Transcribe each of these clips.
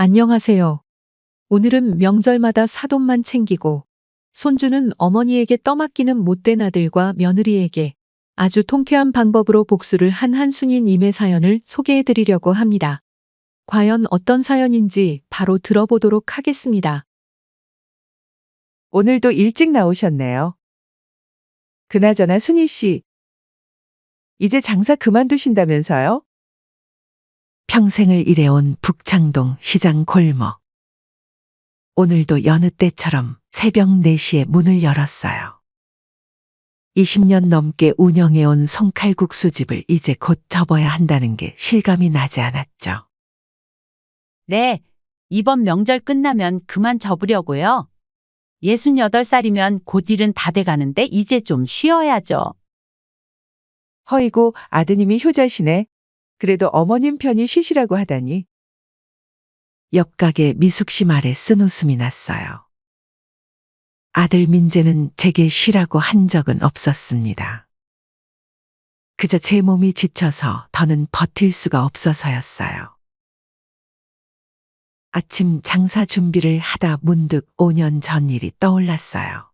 안녕하세요. 오늘은 명절마다 사돈만 챙기고 손주는 어머니에게 떠맡기는 못된 아들과 며느리에게 아주 통쾌한 방법으로 복수를 한 한순이님의 사연을 소개해 드리려고 합니다. 과연 어떤 사연인지 바로 들어보도록 하겠습니다. 오늘도 일찍 나오셨네요. 그나저나 순희 씨, 이제 장사 그만두신다면서요? 평생을 일해온 북창동 시장 골목. 오늘도 여느 때처럼 새벽 4시에 문을 열었어요. 20년 넘게 운영해온 송칼국수집을 이제 곧 접어야 한다는 게 실감이 나지 않았죠. 네, 이번 명절 끝나면 그만 접으려고요. 68살이면 곧 일은 다 돼가는데 이제 좀 쉬어야죠. 허이고 아드님이 효자시네. 그래도 어머님 편히 쉬시라고 하다니. 옆가게 미숙 씨 말에 쓴웃음이 났어요. 아들 민재는 제게 쉬라고 한 적은 없었습니다. 그저 제 몸이 지쳐서 더는 버틸 수가 없어서였어요. 아침 장사 준비를 하다 문득 5년 전 일이 떠올랐어요.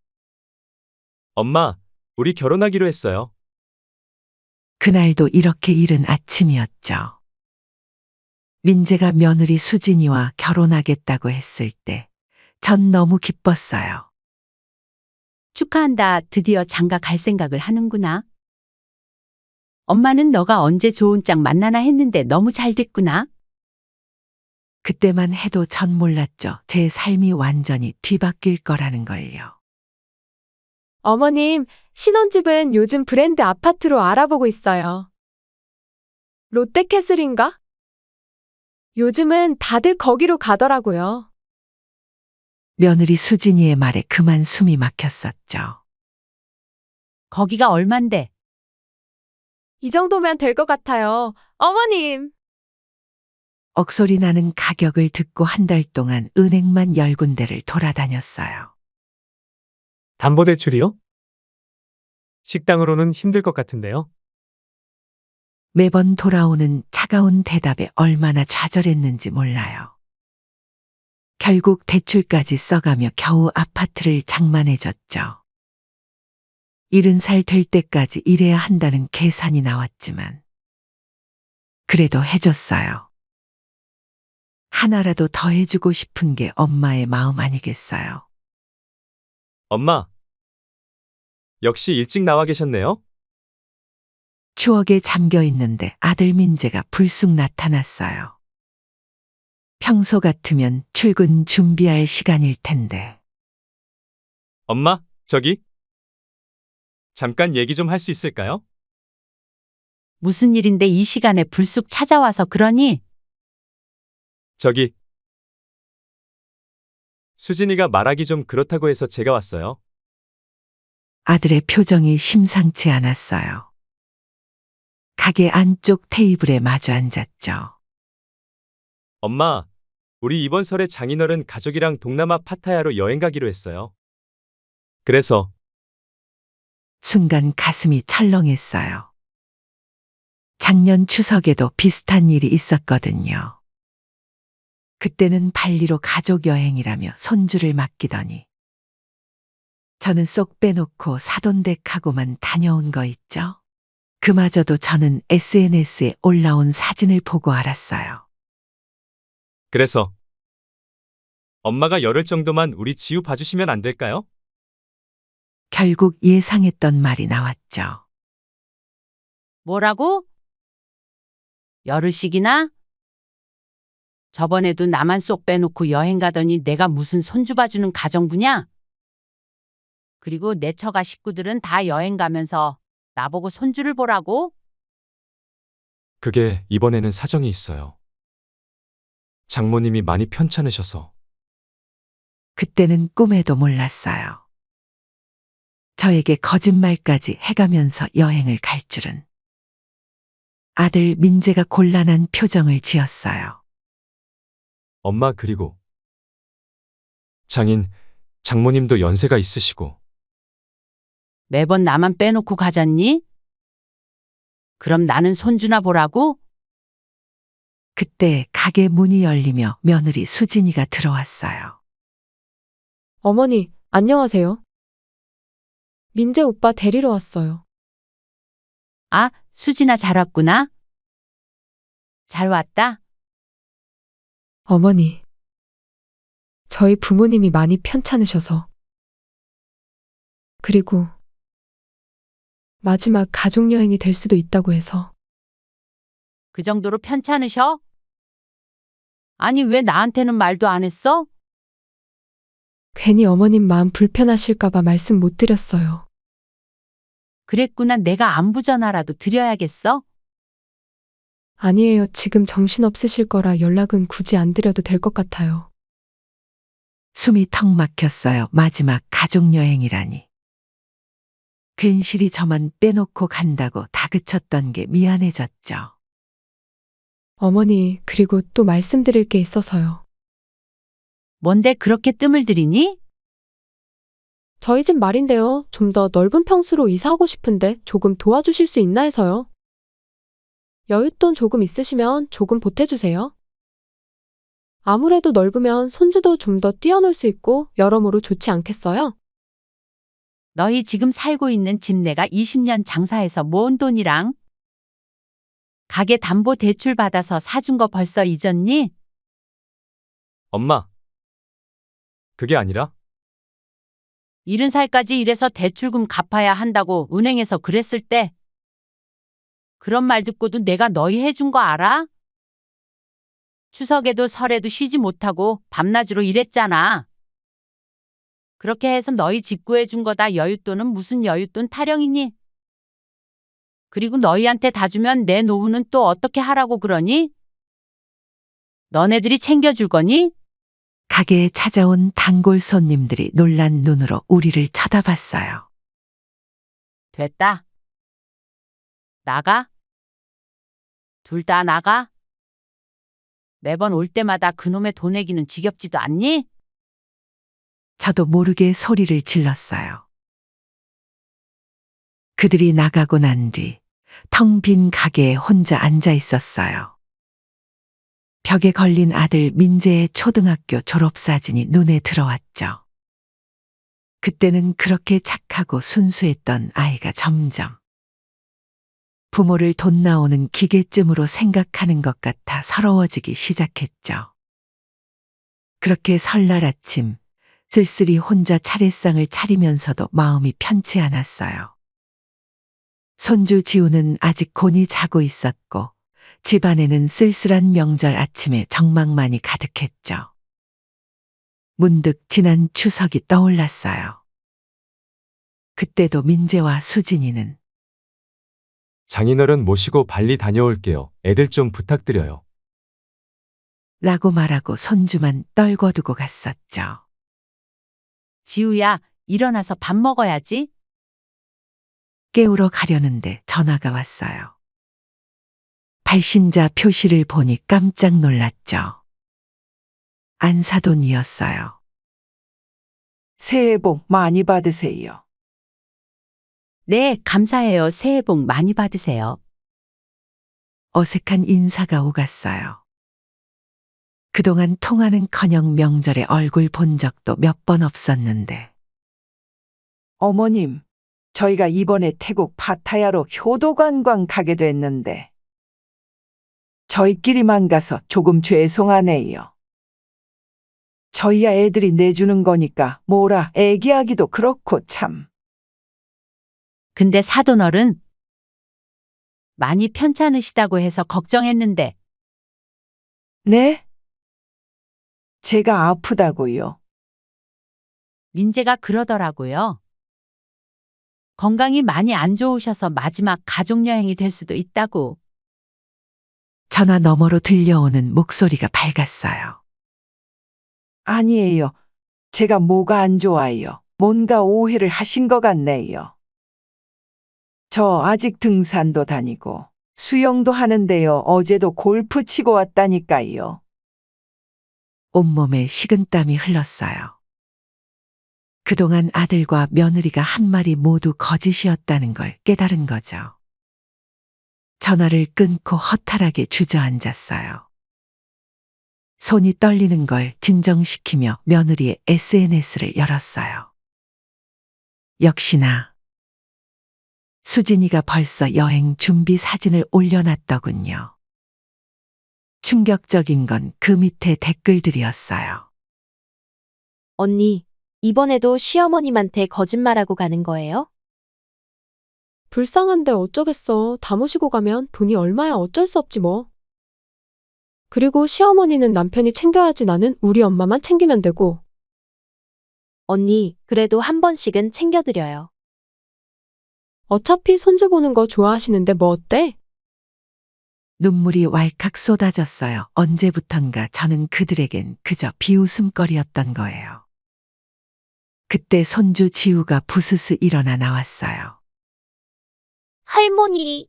엄마, 우리 결혼하기로 했어요. 그날도 이렇게 이른 아침이었죠. 민재가 며느리 수진이와 결혼하겠다고 했을 때 전 너무 기뻤어요. 축하한다. 드디어 장가 갈 생각을 하는구나. 엄마는 너가 언제 좋은 짝 만나나 했는데 너무 잘 됐구나. 그때만 해도 전 몰랐죠. 제 삶이 완전히 뒤바뀔 거라는 걸요. 어머님, 신혼집은 요즘 브랜드 아파트로 알아보고 있어요. 롯데캐슬인가? 요즘은 다들 거기로 가더라고요. 며느리 수진이의 말에 그만 숨이 막혔었죠. 거기가 얼만데? 이 정도면 될 것 같아요. 어머님! 억소리 나는 가격을 듣고 한 달 동안 은행만 10군데를 돌아다녔어요. 담보대출이요? 식당으로는 힘들 것 같은데요. 매번 돌아오는 차가운 대답에 얼마나 좌절했는지 몰라요. 결국 대출까지 써가며 겨우 아파트를 장만해줬죠. 70살 될 때까지 일해야 한다는 계산이 나왔지만 그래도 해줬어요. 하나라도 더 해주고 싶은 게 엄마의 마음 아니겠어요. 엄마, 역시 일찍 나와 계셨네요. 추억에 잠겨 있는데 아들 민재가 불쑥 나타났어요. 평소 같으면 출근 준비할 시간일 텐데. 엄마, 저기. 잠깐 얘기 좀 할 수 있을까요? 무슨 일인데 이 시간에 불쑥 찾아와서 그러니? 저기. 수진이가 말하기 좀 그렇다고 해서 제가 왔어요. 아들의 표정이 심상치 않았어요. 가게 안쪽 테이블에 마주 앉았죠. 엄마, 우리 이번 설에 장인어른 가족이랑 동남아 파타야로 여행 가기로 했어요. 그래서 순간 가슴이 철렁했어요. 작년 추석에도 비슷한 일이 있었거든요. 그때는 발리로 가족 여행이라며 손주를 맡기더니 저는 쏙 빼놓고 사돈댁하고만 다녀온 거 있죠. 그마저도 저는 SNS에 올라온 사진을 보고 알았어요. 그래서 엄마가 열흘 정도만 우리 지우 봐주시면 안 될까요? 결국 예상했던 말이 나왔죠. 뭐라고? 열흘씩이나? 저번에도 나만 쏙 빼놓고 여행 가더니 내가 무슨 손주 봐주는 가정부냐? 그리고 내 처가 식구들은 다 여행 가면서 나보고 손주를 보라고? 그게 이번에는 사정이 있어요. 장모님이 많이 편찮으셔서. 그때는 꿈에도 몰랐어요. 저에게 거짓말까지 해가면서 여행을 갈 줄은. 아들 민재가 곤란한 표정을 지었어요. 엄마 그리고 장모님도 연세가 있으시고. 매번 나만 빼놓고 가잖니? 그럼 나는 손주나 보라고? 그때 가게 문이 열리며 며느리 수진이가 들어왔어요. 어머니, 안녕하세요. 민재 오빠 데리러 왔어요. 아, 수진아 잘 왔구나. 잘 왔다. 어머니, 저희 부모님이 많이 편찮으셔서. 그리고 마지막 가족여행이 될 수도 있다고 해서. 그 정도로 편찮으셔? 아니, 왜 나한테는 말도 안 했어? 괜히 어머님 마음 불편하실까봐 말씀 못 드렸어요. 그랬구나. 내가 안부 전화라도 드려야겠어? 아니에요. 지금 정신 없으실 거라 연락은 굳이 안 드려도 될 것 같아요. 숨이 턱 막혔어요. 마지막 가족여행이라니. 괜시리 저만 빼놓고 간다고 다그쳤던 게 미안해졌죠. 어머니, 그리고 또 말씀드릴 게 있어서요. 뭔데 그렇게 뜸을 들이니? 저희 집 말인데요. 좀 더 넓은 평수로 이사하고 싶은데 조금 도와주실 수 있나 해서요. 여윳돈 조금 있으시면 조금 보태주세요. 아무래도 넓으면 손주도 좀 더 뛰어놀 수 있고 여러모로 좋지 않겠어요? 너희 지금 살고 있는 집 내가 20년 장사해서 모은 돈이랑 가게 담보 대출 받아서 사준 거 벌써 잊었니? 엄마. 그게 아니라 70살까지 일해서 대출금 갚아야 한다고 은행에서 그랬을 때 그런 말 듣고도 내가 너희 해준 거 알아? 추석에도 설에도 쉬지 못하고 밤낮으로 일했잖아. 그렇게 해서 너희 집 구해준 거다. 여윳돈은 무슨 여윳돈 타령이니? 그리고 너희한테 다 주면 내 노후는 또 어떻게 하라고 그러니? 너네들이 챙겨줄 거니? 가게에 찾아온 단골 손님들이 놀란 눈으로 우리를 쳐다봤어요. 됐다. 나가. 둘 다 나가. 매번 올 때마다 그놈의 돈 내기는 지겹지도 않니? 저도 모르게 소리를 질렀어요. 그들이 나가고 난 뒤 텅 빈 가게에 혼자 앉아 있었어요. 벽에 걸린 아들 민재의 초등학교 졸업사진이 눈에 들어왔죠. 그때는 그렇게 착하고 순수했던 아이가 점점 부모를 돈 나오는 기계쯤으로 생각하는 것 같아 서러워지기 시작했죠. 그렇게 설날 아침 쓸쓸히 혼자 차례상을 차리면서도 마음이 편치 않았어요. 손주 지우는 아직 곤히 자고 있었고 집안에는 쓸쓸한 명절 아침에 정막만이 가득했죠. 문득 지난 추석이 떠올랐어요. 그때도 민재와 수진이는 장인어른 모시고 발리 다녀올게요. 애들 좀 부탁드려요. 라고 말하고 손주만 떨궈두고 갔었죠. 지우야, 일어나서 밥 먹어야지. 깨우러 가려는데 전화가 왔어요. 발신자 표시를 보니 깜짝 놀랐죠. 안사돈이었어요. 새해 복 많이 받으세요. 네, 감사해요. 새해 복 많이 받으세요. 어색한 인사가 오갔어요. 그동안 통화는커녕 명절에 얼굴 본 적도 몇 번 없었는데 어머님, 저희가 이번에 태국 파타야로 효도 관광 가게 됐는데 저희끼리만 가서 조금 죄송하네요. 저희야 애들이 내주는 거니까 뭐라 애기하기도 그렇고 참. 근데 사돈어른 많이 편찮으시다고 해서 걱정했는데 네? 제가 아프다고요. 민재가 그러더라고요. 건강이 많이 안 좋으셔서 마지막 가족여행이 될 수도 있다고. 전화 너머로 들려오는 목소리가 밝았어요. 아니에요. 제가 뭐가 안 좋아요. 뭔가 오해를 하신 것 같네요. 저 아직 등산도 다니고 수영도 하는데요. 어제도 골프 치고 왔다니까요. 온몸에 식은땀이 흘렀어요. 그동안 아들과 며느리가 한 말이 모두 거짓이었다는 걸 깨달은 거죠. 전화를 끊고 허탈하게 주저앉았어요. 손이 떨리는 걸 진정시키며 며느리의 SNS를 열었어요. 역시나 수진이가 벌써 여행 준비 사진을 올려놨더군요. 충격적인 건 그 밑에 댓글들이었어요. 언니, 이번에도 시어머님한테 거짓말하고 가는 거예요? 불쌍한데 어쩌겠어. 다 모시고 가면 돈이 얼마야 어쩔 수 없지 뭐. 그리고 시어머니는 남편이 챙겨야지 나는 우리 엄마만 챙기면 되고. 언니, 그래도 한 번씩은 챙겨드려요. 어차피 손주 보는 거 좋아하시는데 뭐 어때? 눈물이 왈칵 쏟아졌어요. 언제부턴가 저는 그들에겐 그저 비웃음거리였던 거예요. 그때 손주 지우가 부스스 일어나 나왔어요. 할머니,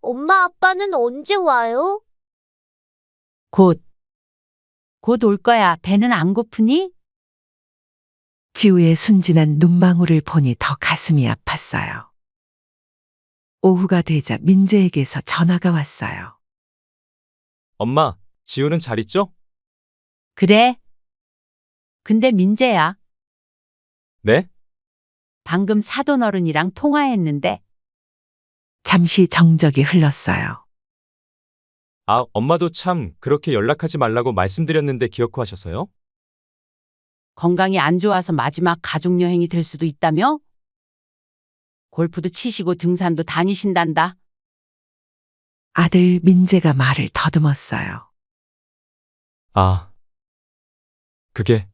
엄마 아빠는 언제 와요? 곧 올 거야. 배는 안 고프니? 지우의 순진한 눈망울을 보니 더 가슴이 아팠어요. 오후가 되자 민재에게서 전화가 왔어요. 엄마, 지우는 잘 있죠? 그래. 근데 민재야, 네? 방금 사돈 어른이랑 통화했는데 잠시 정적이 흘렀어요. 아, 엄마도 참 그렇게 연락하지 말라고 말씀드렸는데 기어코 하셔서요? 건강이 안 좋아서 마지막 가족여행이 될 수도 있다며? 골프도 치시고 등산도 다니신단다. 아들 민재가 말을 더듬었어요. 아, 그게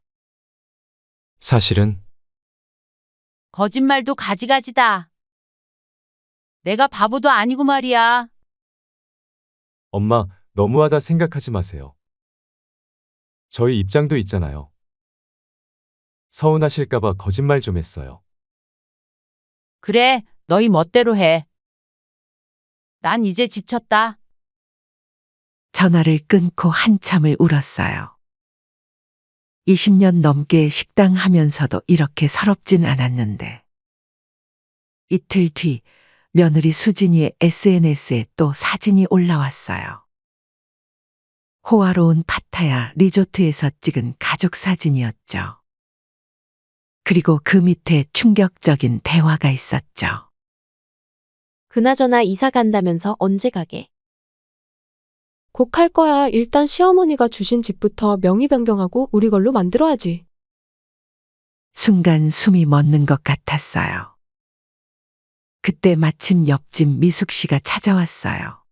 사실은 거짓말도 가지가지다. 내가 바보도 아니고 말이야. 엄마, 너무하다 생각하지 마세요. 저희 입장도 있잖아요. 서운하실까봐 거짓말 좀 했어요. 그래, 너희 멋대로 해. 난 이제 지쳤다. 전화를 끊고 한참을 울었어요. 20년 넘게 식당 하면서도 이렇게 서럽진 않았는데. 이틀 뒤 며느리 수진이의 SNS에 또 사진이 올라왔어요. 호화로운 파타야 리조트에서 찍은 가족 사진이었죠. 그리고 그 밑에 충격적인 대화가 있었죠. 그나저나 이사 간다면서 언제 가게? 곧 할 거야. 일단 시어머니가 주신 집부터 명의 변경하고 우리 걸로 만들어야지. 순간 숨이 멎는 것 같았어요. 그때 마침 옆집 미숙 씨가 찾아왔어요.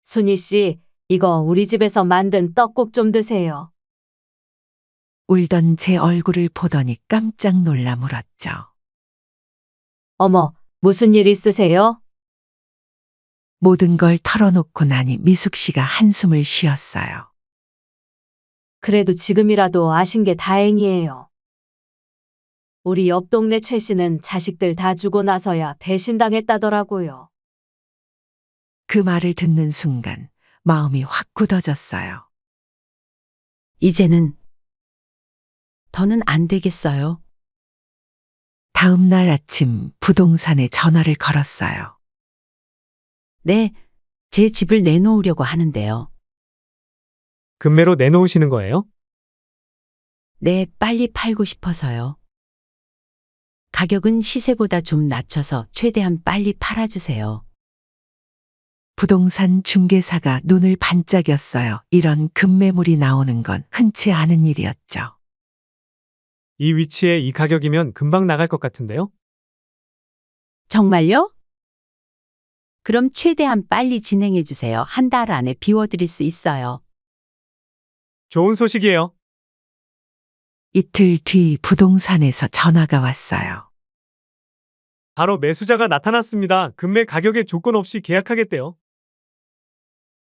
순희 씨, 이거 우리 집에서 만든 떡국 좀 드세요. 울던 제 얼굴을 보더니 깜짝 놀라 물었죠. 어머, 무슨 일 있으세요? 모든 걸 털어놓고 나니 미숙 씨가 한숨을 쉬었어요. 그래도 지금이라도 아신 게 다행이에요. 우리 옆 동네 최 씨는 자식들 다 주고 나서야 배신당했다더라고요. 그 말을 듣는 순간 마음이 확 굳어졌어요. 이제는 더는 안 되겠어요. 다음 날 아침 부동산에 전화를 걸었어요. 네, 제 집을 내놓으려고 하는데요. 금매로 내놓으시는 거예요? 네, 빨리 팔고 싶어서요. 가격은 시세보다 좀 낮춰서 최대한 빨리 팔아주세요. 부동산 중개사가 눈을 반짝였어요. 이런 급매물이 나오는 건 흔치 않은 일이었죠. 이 위치에 이 가격이면 금방 나갈 것 같은데요? 정말요? 그럼 최대한 빨리 진행해 주세요. 한 달 안에 비워드릴 수 있어요. 좋은 소식이에요. 이틀 뒤 부동산에서 전화가 왔어요. 바로 매수자가 나타났습니다. 금매 가격에 조건 없이 계약하겠대요.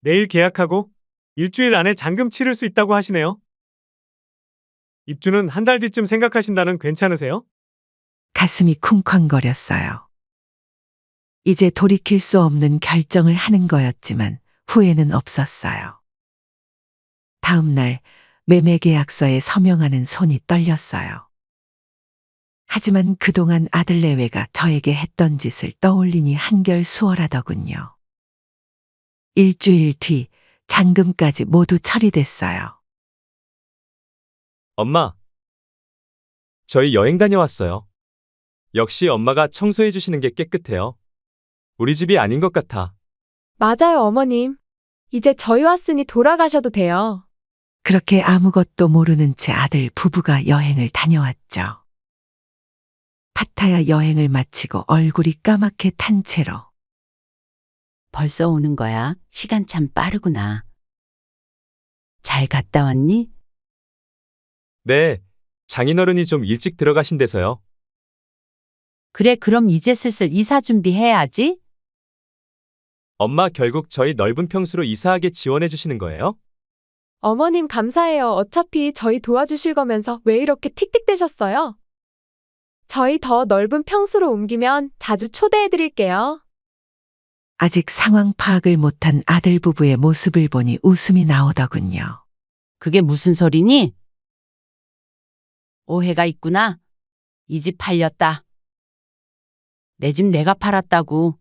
내일 계약하고 일주일 안에 잔금 치를 수 있다고 하시네요. 입주는 한 달 뒤쯤 생각하신다는 괜찮으세요? 가슴이 쿵쾅거렸어요. 이제 돌이킬 수 없는 결정을 하는 거였지만 후회는 없었어요. 다음 날 매매 계약서에 서명하는 손이 떨렸어요. 하지만 그동안 아들 내외가 저에게 했던 짓을 떠올리니 한결 수월하더군요. 일주일 뒤 잔금까지 모두 처리됐어요. 엄마, 저희 여행 다녀왔어요. 역시 엄마가 청소해 주시는 게 깨끗해요. 우리 집이 아닌 것 같아. 맞아요, 어머님. 이제 저희 왔으니 돌아가셔도 돼요. 그렇게 아무것도 모르는 채 아들 부부가 여행을 다녀왔죠. 파타야 여행을 마치고 얼굴이 까맣게 탄 채로 벌써 오는 거야. 시간 참 빠르구나. 잘 갔다 왔니? 네, 장인어른이 좀 일찍 들어가신대서요. 그래, 그럼 이제 슬슬 이사 준비해야지. 엄마 결국 저희 넓은 평수로 이사하게 지원해 주시는 거예요? 어머님 감사해요. 어차피 저희 도와주실 거면서 왜 이렇게 틱틱대셨어요? 저희 더 넓은 평수로 옮기면 자주 초대해 드릴게요. 아직 상황 파악을 못한 아들 부부의 모습을 보니 웃음이 나오더군요. 그게 무슨 소리니? 오해가 있구나. 이 집 팔렸다. 내 집 내가 팔았다고.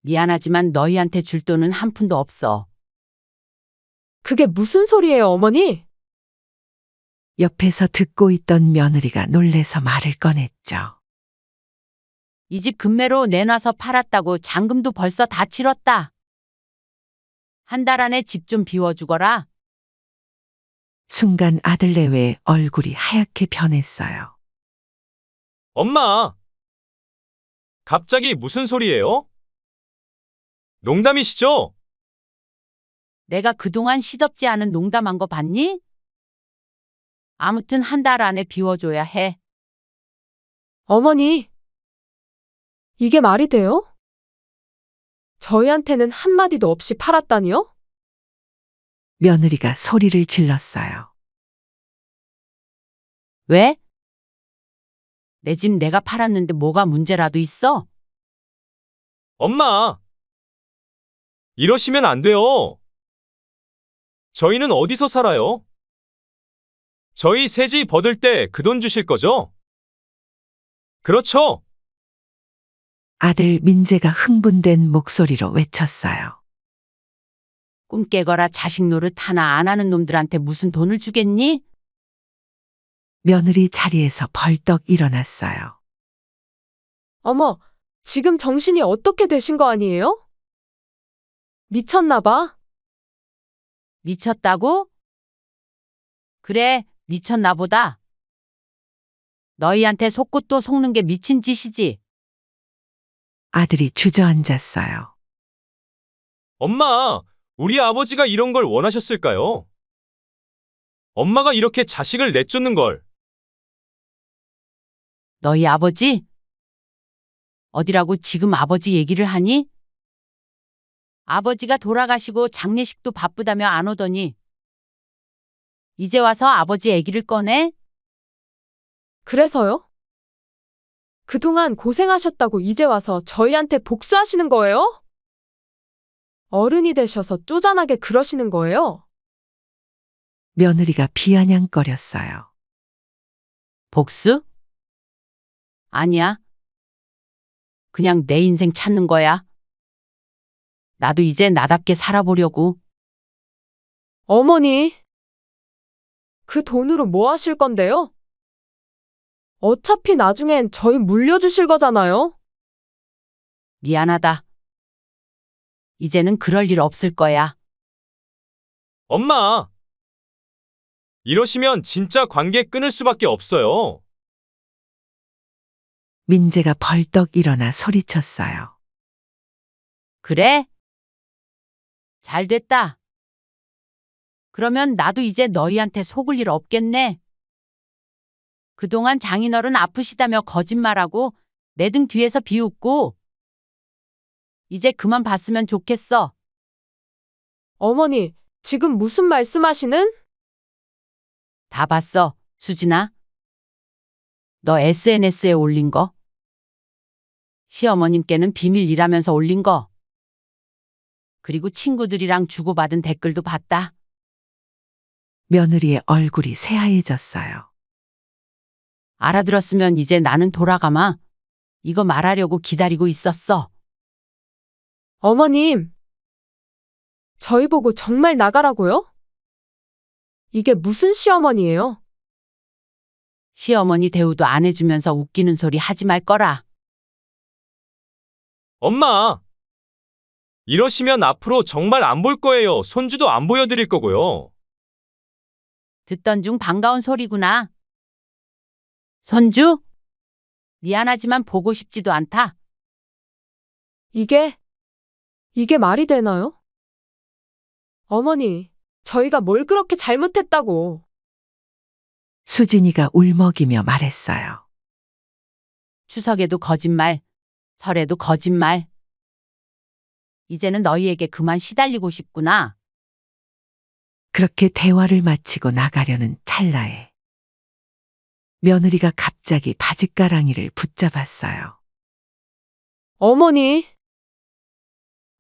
미안하지만 너희한테 줄 돈은 한 푼도 없어. 그게 무슨 소리예요, 어머니? 옆에서 듣고 있던 며느리가 놀래서 말을 꺼냈죠. 이 집 금매로 내놔서 팔았다고 잔금도 벌써 다 치렀다. 한 달 안에 집 좀 비워주거라. 순간 아들내외의 얼굴이 하얗게 변했어요. 엄마! 갑자기 무슨 소리예요? 농담이시죠? 내가 그동안 시덥지 않은 농담한 거 봤니? 아무튼 한 달 안에 비워줘야 해. 어머니, 이게 말이 돼요? 저희한테는 한마디도 없이 팔았다니요? 며느리가 소리를 질렀어요. 왜? 내 집 내가 팔았는데 뭐가 문제라도 있어? 엄마! 이러시면 안 돼요. 저희는 어디서 살아요? 저희 세지 버들 때 그 돈 주실 거죠? 그렇죠? 아들 민재가 흥분된 목소리로 외쳤어요. 꿈 깨거라. 자식 노릇 하나 안 하는 놈들한테 무슨 돈을 주겠니? 며느리 자리에서 벌떡 일어났어요. 어머, 지금 정신이 어떻게 되신 거 아니에요? 미쳤나 봐. 미쳤다고? 그래, 미쳤나 보다. 너희한테 속고 또 속는 게 미친 짓이지. 아들이 주저앉았어요. 엄마, 우리 아버지가 이런 걸 원하셨을까요? 엄마가 이렇게 자식을 내쫓는 걸. 너희 아버지? 어디라고 지금 아버지 얘기를 하니? 아버지가 돌아가시고 장례식도 바쁘다며 안 오더니 이제 와서 아버지 얘기를 꺼내? 그래서요? 그동안 고생하셨다고 이제 와서 저희한테 복수하시는 거예요? 어른이 되셔서 쪼잔하게 그러시는 거예요? 며느리가 비아냥거렸어요. 복수? 아니야. 그냥 내 인생 찾는 거야. 나도 이제 나답게 살아보려고. 어머니, 그 돈으로 뭐 하실 건데요? 어차피 나중엔 저희 물려주실 거잖아요? 미안하다. 이제는 그럴 일 없을 거야. 엄마! 이러시면 진짜 관계 끊을 수밖에 없어요. 민재가 벌떡 일어나 소리쳤어요. 그래? 잘 됐다. 그러면 나도 이제 너희한테 속을 일 없겠네. 그동안 장인어른 아프시다며 거짓말하고 내 등 뒤에서 비웃고 이제 그만 봤으면 좋겠어. 어머니, 지금 무슨 말씀하시는? 다 봤어, 수진아. 너 SNS에 올린 거. 시어머님께는 비밀이라면서 올린 거. 그리고 친구들이랑 주고받은 댓글도 봤다. 며느리의 얼굴이 새하얘졌어요. 알아들었으면 이제 나는 돌아가마. 이거 말하려고 기다리고 있었어. 어머님, 저희 보고 정말 나가라고요? 이게 무슨 시어머니예요? 시어머니 대우도 안 해주면서 웃기는 소리 하지 말 거라. 엄마! 이러시면 앞으로 정말 안 볼 거예요. 손주도 안 보여드릴 거고요. 듣던 중 반가운 소리구나. 손주? 미안하지만 보고 싶지도 않다. 이게 말이 되나요? 어머니, 저희가 뭘 그렇게 잘못했다고. 수진이가 울먹이며 말했어요. 추석에도 거짓말, 설에도 거짓말. 이제는 너희에게 그만 시달리고 싶구나. 그렇게 대화를 마치고 나가려는 찰나에 며느리가 갑자기 바짓가랑이를 붙잡았어요. 어머니,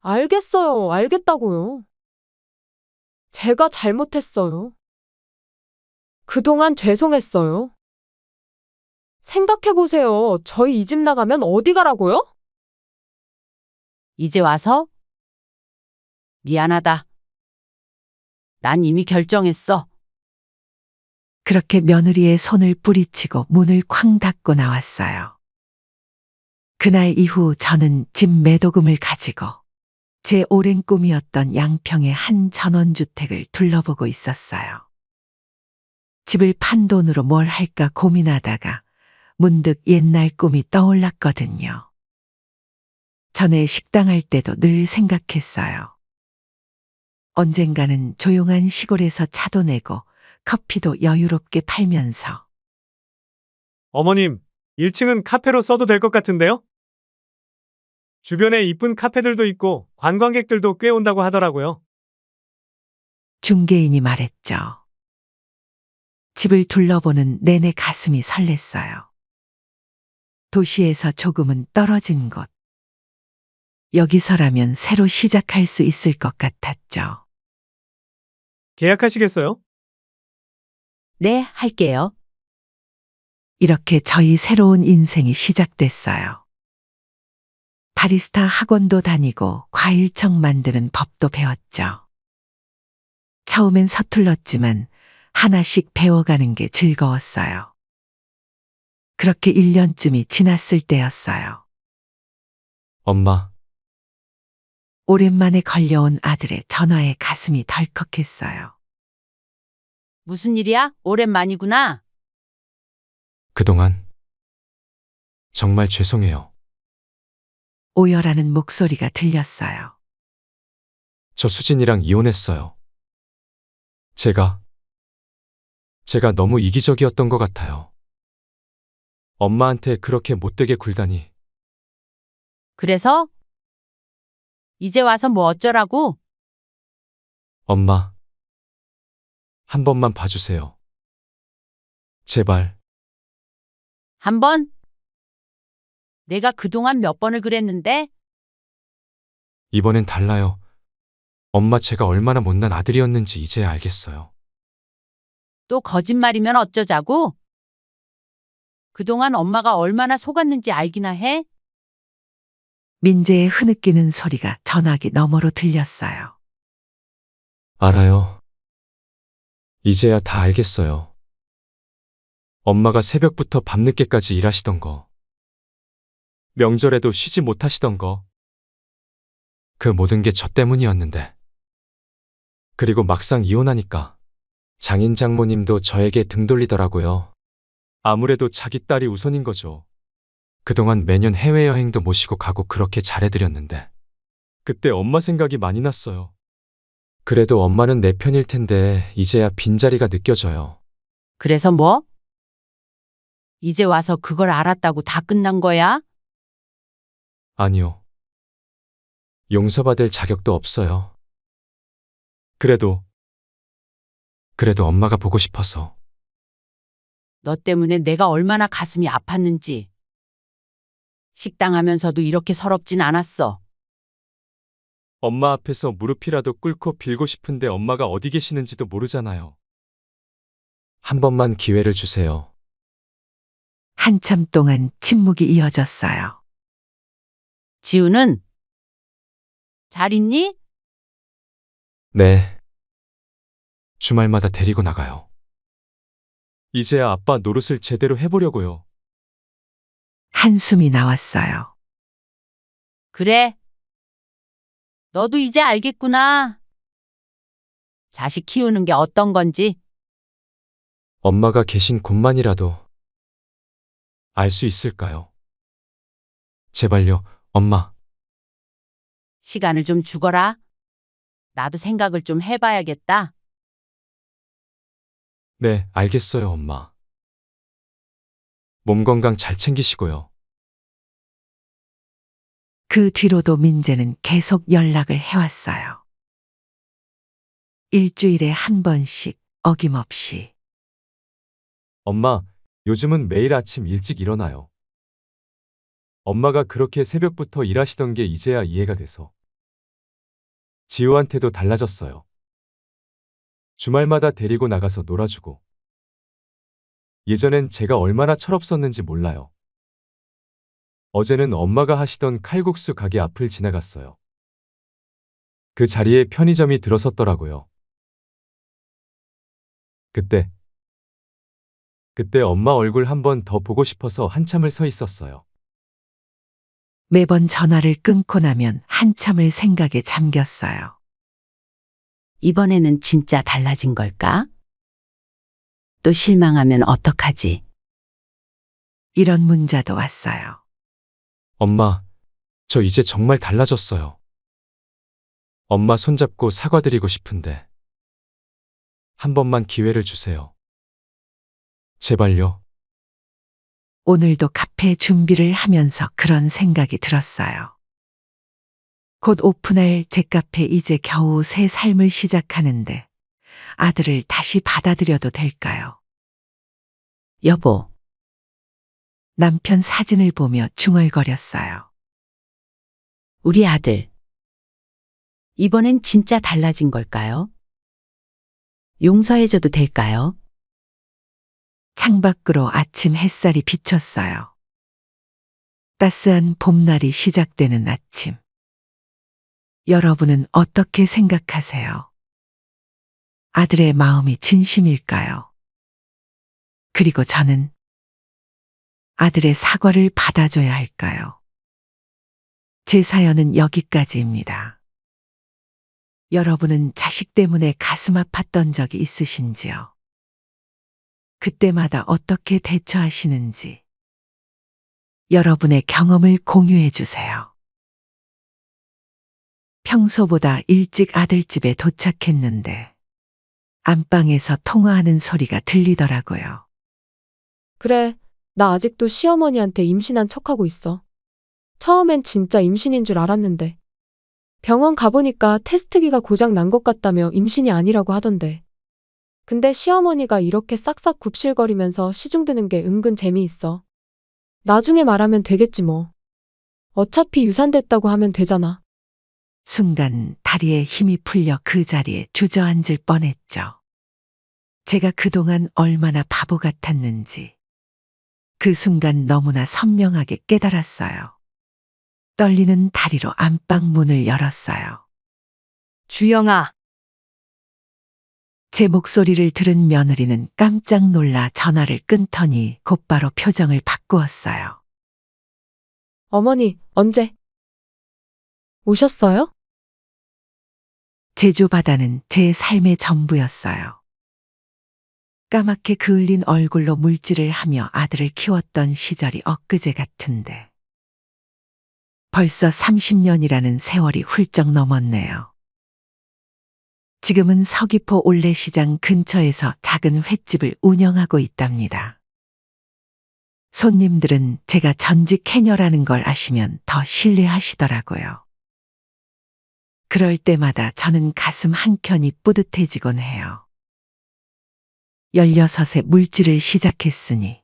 알겠어요. 알겠다고요. 제가 잘못했어요. 그동안 죄송했어요. 생각해보세요. 저희 이 집 나가면 어디 가라고요? 이제 와서? 미안하다. 난 이미 결정했어. 그렇게 며느리의 손을 뿌리치고 문을 쾅 닫고 나왔어요. 그날 이후 저는 집 매도금을 가지고 제 오랜 꿈이었던 양평의 한 전원주택을 둘러보고 있었어요. 집을 판 돈으로 뭘 할까 고민하다가 문득 옛날 꿈이 떠올랐거든요. 전에 식당 할 때도 늘 생각했어요. 언젠가는 조용한 시골에서 차도 내고 커피도 여유롭게 팔면서 어머님, 1층은 카페로 써도 될 것 같은데요? 주변에 이쁜 카페들도 있고 관광객들도 꽤 온다고 하더라고요. 중개인이 말했죠. 집을 둘러보는 내내 가슴이 설렜어요. 도시에서 조금은 떨어진 곳. 여기서라면 새로 시작할 수 있을 것 같았죠. 계약하시겠어요? 네, 할게요. 이렇게 저희 새로운 인생이 시작됐어요. 바리스타 학원도 다니고 과일청 만드는 법도 배웠죠. 처음엔 서툴렀지만 하나씩 배워가는 게 즐거웠어요. 그렇게 1년쯤이 지났을 때였어요. 엄마, 오랜만에 걸려온 아들의 전화에 가슴이 덜컥했어요. 무슨 일이야? 오랜만이구나. 그동안 정말 죄송해요. 오열하는 목소리가 들렸어요. 저 수진이랑 이혼했어요. 제가 너무 이기적이었던 것 같아요. 엄마한테 그렇게 못되게 굴다니. 그래서? 이제 와서 뭐 어쩌라고? 엄마, 한 번만 봐주세요. 제발. 한 번? 내가 그동안 몇 번을 그랬는데? 이번엔 달라요. 엄마 제가 얼마나 못난 아들이었는지 이제야 알겠어요. 또 거짓말이면 어쩌자고? 그동안 엄마가 얼마나 속았는지 알기나 해? 민재의 흐느끼는 소리가 전화기 너머로 들렸어요. 알아요. 이제야 다 알겠어요. 엄마가 새벽부터 밤늦게까지 일하시던 거. 명절에도 쉬지 못하시던 거. 그 모든 게 저 때문이었는데. 그리고 막상 이혼하니까 장인 장모님도 저에게 등 돌리더라고요. 아무래도 자기 딸이 우선인 거죠. 그동안 매년 해외여행도 모시고 가고 그렇게 잘해드렸는데. 그때 엄마 생각이 많이 났어요. 그래도 엄마는 내 편일 텐데 이제야 빈자리가 느껴져요. 그래서 뭐? 이제 와서 그걸 알았다고 다 끝난 거야? 아니요. 용서받을 자격도 없어요. 그래도 엄마가 보고 싶어서. 너 때문에 내가 얼마나 가슴이 아팠는지. 식당 하면서도 이렇게 서럽진 않았어. 엄마 앞에서 무릎이라도 꿇고 빌고 싶은데 엄마가 어디 계시는지도 모르잖아요. 한 번만 기회를 주세요. 한참 동안 침묵이 이어졌어요. 지우는? 잘 있니? 네. 주말마다 데리고 나가요. 이제야 아빠 노릇을 제대로 해보려고요. 한숨이 나왔어요. 그래. 너도 이제 알겠구나. 자식 키우는 게 어떤 건지. 엄마가 계신 곳만이라도 알 수 있을까요? 제발요, 엄마. 시간을 좀 주거라. 나도 생각을 좀 해봐야겠다. 네, 알겠어요, 엄마. 몸 건강 잘 챙기시고요. 그 뒤로도 민재는 계속 연락을 해왔어요. 일주일에 한 번씩 어김없이. 엄마, 요즘은 매일 아침 일찍 일어나요. 엄마가 그렇게 새벽부터 일하시던 게 이제야 이해가 돼서. 지우한테도 달라졌어요. 주말마다 데리고 나가서 놀아주고. 예전엔 제가 얼마나 철없었는지 몰라요. 어제는 엄마가 하시던 칼국수 가게 앞을 지나갔어요. 그 자리에 편의점이 들어섰더라고요. 그때 엄마 얼굴 한 번 더 보고 싶어서 한참을 서 있었어요. 매번 전화를 끊고 나면 한참을 생각에 잠겼어요. 이번에는 진짜 달라진 걸까? 또 실망하면 어떡하지? 이런 문자도 왔어요. 엄마, 저 이제 정말 달라졌어요. 엄마 손잡고 사과드리고 싶은데. 한 번만 기회를 주세요. 제발요. 오늘도 카페 준비를 하면서 그런 생각이 들었어요. 곧 오픈할 제 카페 이제 겨우 새 삶을 시작하는데 아들을 다시 받아들여도 될까요? 여보, 남편 사진을 보며 중얼거렸어요. 우리 아들. 이번엔 진짜 달라진 걸까요? 용서해줘도 될까요? 창밖으로 아침 햇살이 비쳤어요. 따스한 봄날이 시작되는 아침. 여러분은 어떻게 생각하세요? 아들의 마음이 진심일까요? 그리고 저는 아들의 사과를 받아줘야 할까요? 제 사연은 여기까지입니다. 여러분은 자식 때문에 가슴 아팠던 적이 있으신지요? 그때마다 어떻게 대처하시는지 여러분의 경험을 공유해 주세요. 평소보다 일찍 아들 집에 도착했는데 안방에서 통화하는 소리가 들리더라고요. 그래, 나 아직도 시어머니한테 임신한 척하고 있어. 처음엔 진짜 임신인 줄 알았는데. 병원 가보니까 테스트기가 고장 난 것 같다며 임신이 아니라고 하던데. 근데 시어머니가 이렇게 싹싹 굽실거리면서 시중 드는 게 은근 재미있어. 나중에 말하면 되겠지 뭐. 어차피 유산됐다고 하면 되잖아. 순간 다리에 힘이 풀려 그 자리에 주저앉을 뻔했죠. 제가 그동안 얼마나 바보 같았는지 그 순간 너무나 선명하게 깨달았어요. 떨리는 다리로 안방 문을 열었어요. 주영아, 제 목소리를 들은 며느리는 깜짝 놀라 전화를 끊더니 곧바로 표정을 바꾸었어요. 어머니, 언제 오셨어요? 제주 바다는 제 삶의 전부였어요. 까맣게 그을린 얼굴로 물질을 하며 아들을 키웠던 시절이 엊그제 같은데 벌써 30년이라는 세월이 훌쩍 넘었네요. 지금은 서귀포 올레시장 근처에서 작은 횟집을 운영하고 있답니다. 손님들은 제가 전직 해녀라는 걸 아시면 더 신뢰하시더라고요. 그럴 때마다 저는 가슴 한켠이 뿌듯해지곤 해요. 16에 물질을 시작했으니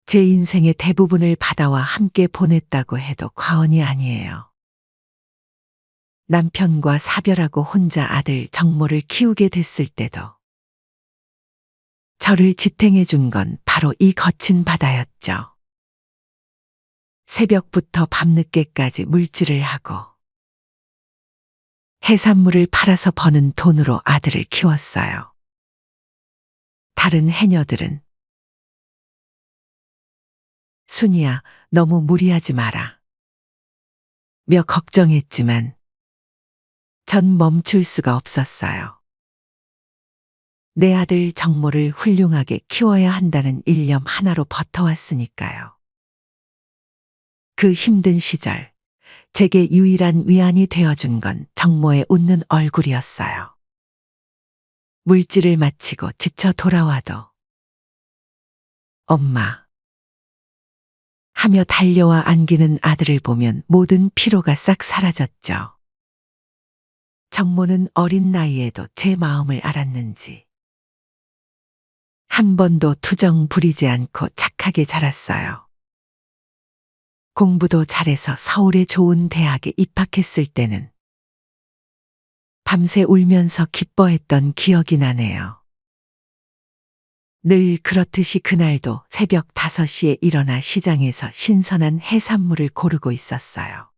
제 인생의 대부분을 바다와 함께 보냈다고 해도 과언이 아니에요. 남편과 사별하고 혼자 아들 정모를 키우게 됐을 때도 저를 지탱해 준 건 바로 이 거친 바다였죠. 새벽부터 밤늦게까지 물질을 하고 해산물을 팔아서 버는 돈으로 아들을 키웠어요. 다른 해녀들은 순이야, 너무 무리하지 마라. 며 걱정했지만 전 멈출 수가 없었어요. 내 아들 정모를 훌륭하게 키워야 한다는 일념 하나로 버텨왔으니까요. 그 힘든 시절, 제게 유일한 위안이 되어준 건 정모의 웃는 얼굴이었어요. 물질을 마치고 지쳐 돌아와도 엄마 하며 달려와 안기는 아들을 보면 모든 피로가 싹 사라졌죠. 정모는 어린 나이에도 제 마음을 알았는지 한 번도 투정 부리지 않고 착하게 자랐어요. 공부도 잘해서 서울의 좋은 대학에 입학했을 때는 밤새 울면서 기뻐했던 기억이 나네요. 늘 그렇듯이 그날도 새벽 5시에 일어나 시장에서 신선한 해산물을 고르고 있었어요.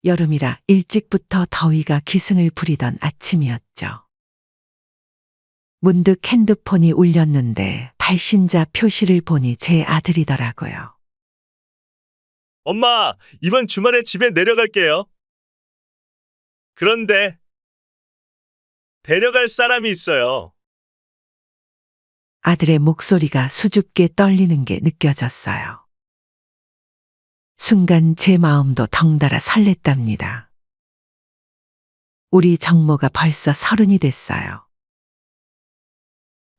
여름이라 일찍부터 더위가 기승을 부리던 아침이었죠. 문득 핸드폰이 울렸는데 발신자 표시를 보니 제 아들이더라고요. 엄마, 이번 주말에 집에 내려갈게요. 그런데 데려갈 사람이 있어요. 아들의 목소리가 수줍게 떨리는 게 느껴졌어요. 순간 제 마음도 덩달아 설렜답니다. 우리 정모가 벌써 30이 됐어요.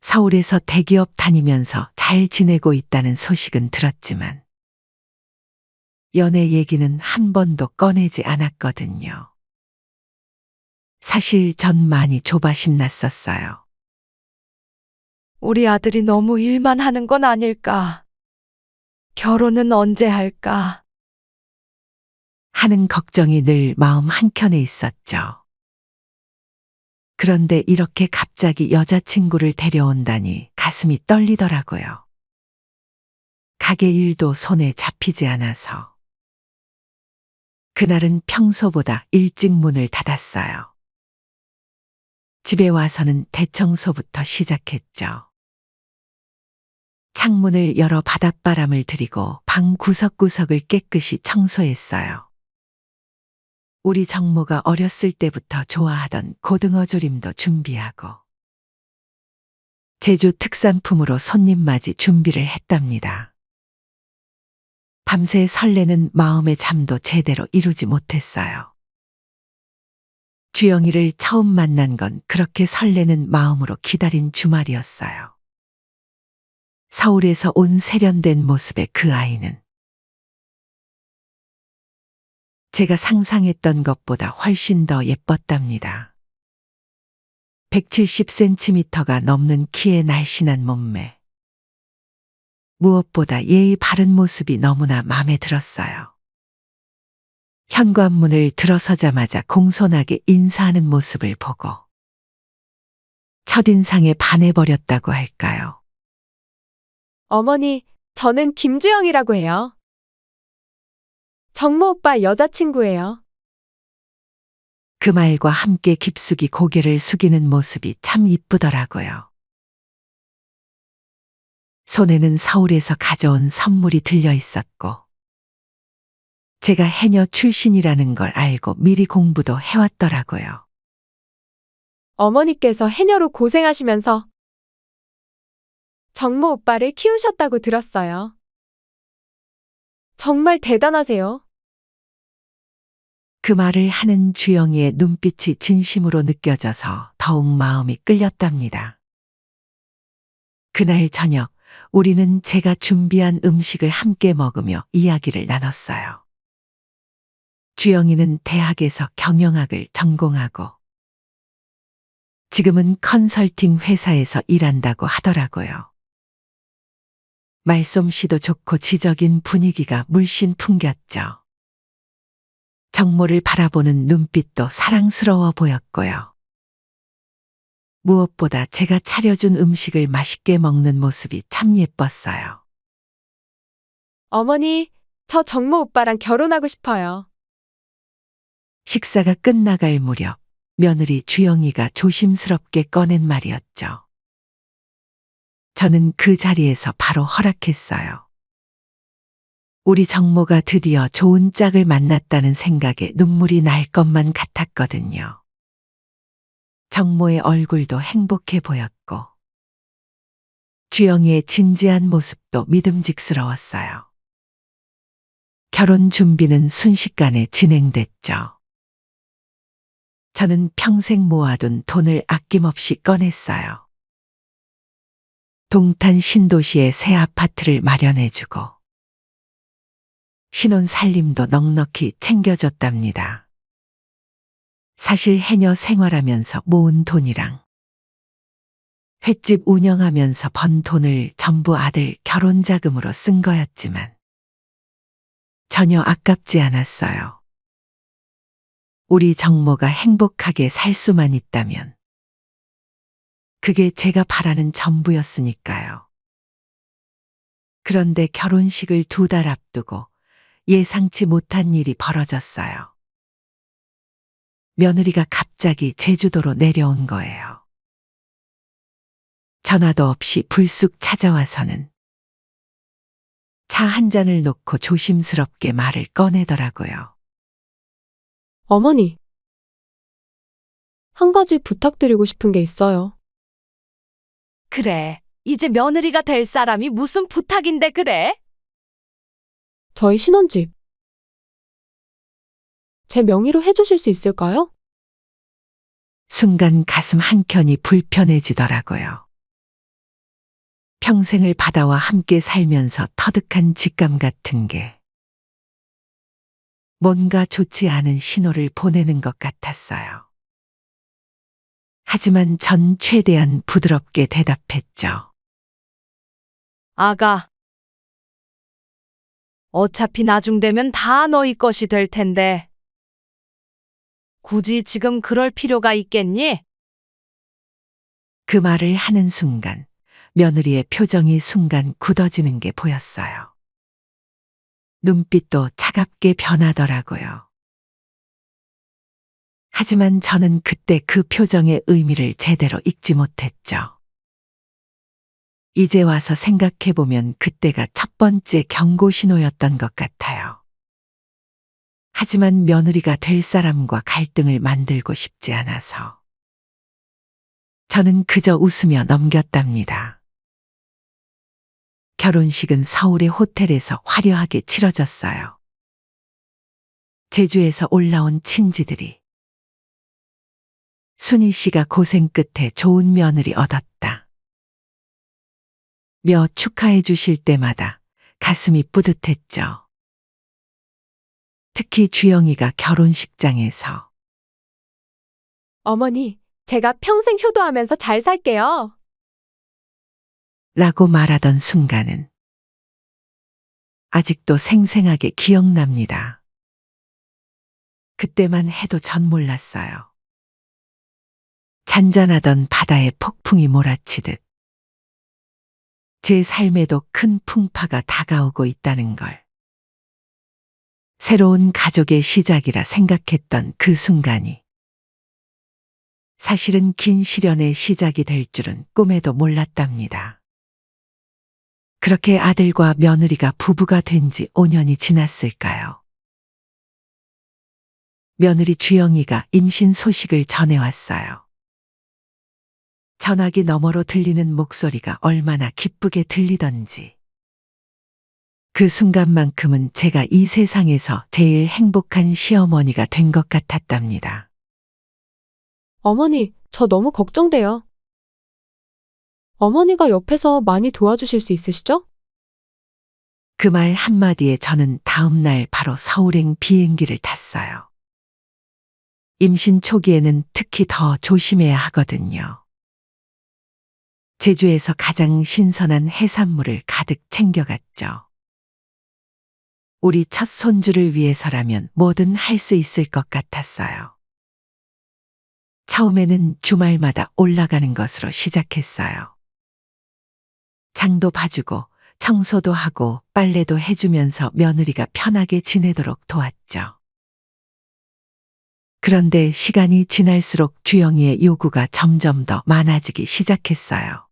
서울에서 대기업 다니면서 잘 지내고 있다는 소식은 들었지만 연애 얘기는 한 번도 꺼내지 않았거든요. 사실 전 많이 조바심 났었어요. 우리 아들이 너무 일만 하는 건 아닐까? 결혼은 언제 할까? 하는 걱정이 늘 마음 한켠에 있었죠. 그런데 이렇게 갑자기 여자친구를 데려온다니 가슴이 떨리더라고요. 가게 일도 손에 잡히지 않아서. 그날은 평소보다 일찍 문을 닫았어요. 집에 와서는 대청소부터 시작했죠. 창문을 열어 바닷바람을 들이고 방 구석구석을 깨끗이 청소했어요. 우리 정모가 어렸을 때부터 좋아하던 고등어 조림도 준비하고 제주 특산품으로 손님 맞이 준비를 했답니다. 밤새 설레는 마음의 잠도 제대로 이루지 못했어요. 주영이를 처음 만난 건 그렇게 설레는 마음으로 기다린 주말이었어요. 서울에서 온 세련된 모습의 그 아이는 제가 상상했던 것보다 훨씬 더 예뻤답니다. 170cm가 넘는 키의 날씬한 몸매. 무엇보다 예의 바른 모습이 너무나 마음에 들었어요. 현관문을 들어서자마자 공손하게 인사하는 모습을 보고 첫인상에 반해버렸다고 할까요? 어머니, 저는 김주영이라고 해요. 정모 오빠 여자친구예요. 그 말과 함께 깊숙이 고개를 숙이는 모습이 참 이쁘더라고요. 손에는 서울에서 가져온 선물이 들려 있었고 제가 해녀 출신이라는 걸 알고 미리 공부도 해왔더라고요. 어머니께서 해녀로 고생하시면서 정모 오빠를 키우셨다고 들었어요. 정말 대단하세요. 그 말을 하는 주영이의 눈빛이 진심으로 느껴져서 더욱 마음이 끌렸답니다. 그날 저녁 우리는 제가 준비한 음식을 함께 먹으며 이야기를 나눴어요. 주영이는 대학에서 경영학을 전공하고 지금은 컨설팅 회사에서 일한다고 하더라고요. 말솜씨도 좋고 지적인 분위기가 물씬 풍겼죠. 정모를 바라보는 눈빛도 사랑스러워 보였고요. 무엇보다 제가 차려준 음식을 맛있게 먹는 모습이 참 예뻤어요. 어머니, 저 정모 오빠랑 결혼하고 싶어요. 식사가 끝나갈 무렵 며느리 주영이가 조심스럽게 꺼낸 말이었죠. 저는 그 자리에서 바로 허락했어요. 우리 정모가 드디어 좋은 짝을 만났다는 생각에 눈물이 날 것만 같았거든요. 정모의 얼굴도 행복해 보였고 주영이의 진지한 모습도 믿음직스러웠어요. 결혼 준비는 순식간에 진행됐죠. 저는 평생 모아둔 돈을 아낌없이 꺼냈어요. 동탄 신도시에 새 아파트를 마련해주고 신혼 살림도 넉넉히 챙겨줬답니다. 사실 해녀 생활하면서 모은 돈이랑 횟집 운영하면서 번 돈을 전부 아들 결혼 자금으로 쓴 거였지만 전혀 아깝지 않았어요. 우리 정모가 행복하게 살 수만 있다면 그게 제가 바라는 전부였으니까요. 그런데 결혼식을 2달 앞두고 예상치 못한 일이 벌어졌어요. 며느리가 갑자기 제주도로 내려온 거예요. 전화도 없이 불쑥 찾아와서는 차 한 잔을 놓고 조심스럽게 말을 꺼내더라고요. 어머니, 한 가지 부탁드리고 싶은 게 있어요. 그래. 이제 며느리가 될 사람이 무슨 부탁인데 그래? 저희 신혼집 제 명의로 해주실 수 있을까요? 순간 가슴 한켠이 불편해지더라고요. 평생을 바다와 함께 살면서 터득한 직감 같은 게 뭔가 좋지 않은 신호를 보내는 것 같았어요. 하지만 전 최대한 부드럽게 대답했죠. 아가. 어차피 나중 되면 다 너희 것이 될 텐데. 굳이 지금 그럴 필요가 있겠니? 그 말을 하는 순간 며느리의 표정이 순간 굳어지는 게 보였어요. 눈빛도 차갑게 변하더라고요. 하지만 저는 그때 그 표정의 의미를 제대로 읽지 못했죠. 이제 와서 생각해보면 그때가 첫 번째 경고 신호였던 것 같아요. 하지만 며느리가 될 사람과 갈등을 만들고 싶지 않아서 저는 그저 웃으며 넘겼답니다. 결혼식은 서울의 호텔에서 화려하게 치러졌어요. 제주에서 올라온 친지들이 순희 씨가 고생 끝에 좋은 며느리 얻었다 며 축하해 주실 때마다 가슴이 뿌듯했죠. 특히 주영이가 결혼식장에서 어머니, 제가 평생 효도하면서 잘 살게요. 라고 말하던 순간은 아직도 생생하게 기억납니다. 그때만 해도 전 몰랐어요. 잔잔하던 바다에 폭풍이 몰아치듯 제 삶에도 큰 풍파가 다가오고 있다는 걸. 새로운 가족의 시작이라 생각했던 그 순간이 사실은 긴 시련의 시작이 될 줄은 꿈에도 몰랐답니다. 그렇게 아들과 며느리가 부부가 된 지 5년이 지났을까요? 며느리 주영이가 임신 소식을 전해왔어요. 전화기 너머로 들리는 목소리가 얼마나 기쁘게 들리던지. 그 순간만큼은 제가 이 세상에서 제일 행복한 시어머니가 된 것 같았답니다. 어머니, 저 너무 걱정돼요. 어머니가 옆에서 많이 도와주실 수 있으시죠? 그 말 한마디에 저는 다음 날 바로 서울행 비행기를 탔어요. 임신 초기에는 특히 더 조심해야 하거든요. 제주에서 가장 신선한 해산물을 가득 챙겨갔죠. 우리 첫 손주를 위해서라면 뭐든 할 수 있을 것 같았어요. 처음에는 주말마다 올라가는 것으로 시작했어요. 장도 봐주고 청소도 하고 빨래도 해주면서 며느리가 편하게 지내도록 도왔죠. 그런데 시간이 지날수록 주영이의 요구가 점점 더 많아지기 시작했어요.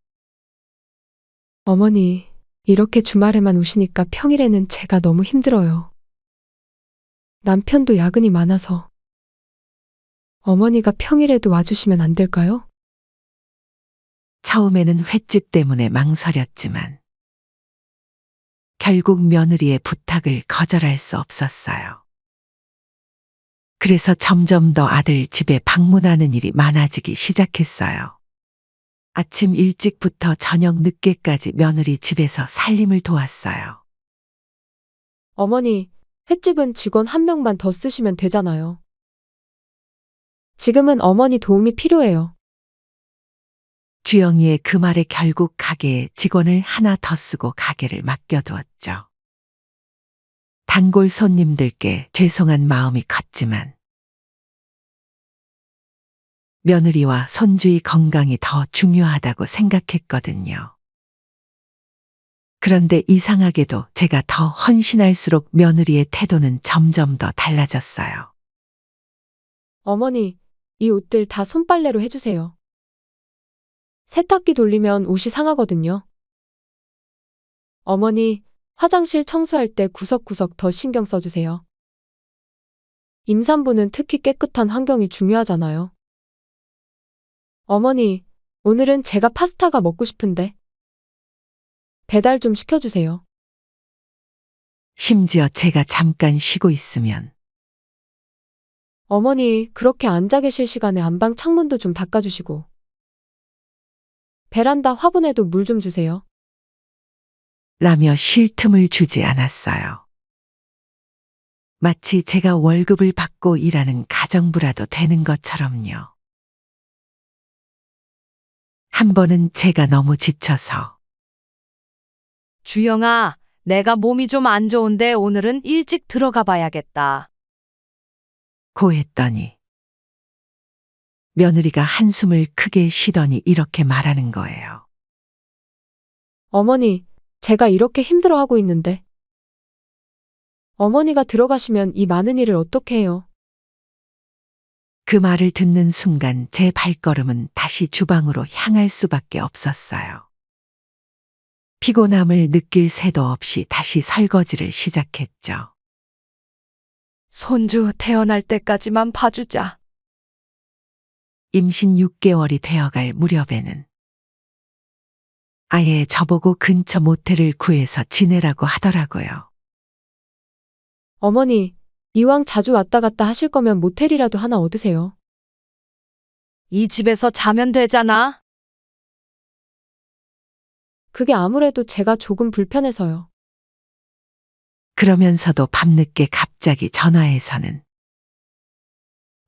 어머니, 이렇게 주말에만 오시니까 평일에는 제가 너무 힘들어요. 남편도 야근이 많아서. 어머니가 평일에도 와주시면 안 될까요? 처음에는 횟집 때문에 망설였지만 결국 며느리의 부탁을 거절할 수 없었어요. 그래서 점점 더 아들 집에 방문하는 일이 많아지기 시작했어요. 아침 일찍부터 저녁 늦게까지 며느리 집에서 살림을 도왔어요. 어머니, 횟집은 직원 한 명만 더 쓰시면 되잖아요. 지금은 어머니 도움이 필요해요. 주영이의 그 말에 결국 가게에 직원을 하나 더 쓰고 가게를 맡겨두었죠. 단골 손님들께 죄송한 마음이 컸지만 며느리와 손주의 건강이 더 중요하다고 생각했거든요. 그런데 이상하게도 제가 더 헌신할수록 며느리의 태도는 점점 더 달라졌어요. 어머니, 이 옷들 다 손빨래로 해주세요. 세탁기 돌리면 옷이 상하거든요. 어머니, 화장실 청소할 때 구석구석 더 신경 써주세요. 임산부는 특히 깨끗한 환경이 중요하잖아요. 어머니, 오늘은 제가 파스타가 먹고 싶은데. 배달 좀 시켜주세요. 심지어 제가 잠깐 쉬고 있으면 어머니, 그렇게 앉아 계실 시간에 안방 창문도 좀 닦아주시고. 베란다 화분에도 물 좀 주세요. 라며 쉴 틈을 주지 않았어요. 마치 제가 월급을 받고 일하는 가정부라도 되는 것처럼요. 한 번은 제가 너무 지쳐서 주영아, 내가 몸이 좀 안 좋은데 오늘은 일찍 들어가 봐야겠다. 고했더니 며느리가 한숨을 크게 쉬더니 이렇게 말하는 거예요. 어머니, 제가 이렇게 힘들어하고 있는데. 어머니가 들어가시면 이 많은 일을 어떻게 해요? 그 말을 듣는 순간 제 발걸음은 다시 주방으로 향할 수밖에 없었어요. 피곤함을 느낄 새도 없이 다시 설거지를 시작했죠. 손주 태어날 때까지만 봐주자. 임신 6개월이 되어갈 무렵에는 아예 저보고 근처 모텔을 구해서 지내라고 하더라고요. 어머니, 이왕 자주 왔다 갔다 하실 거면 모텔이라도 하나 얻으세요. 이 집에서 자면 되잖아. 그게 아무래도 제가 조금 불편해서요. 그러면서도 밤늦게 갑자기 전화해서는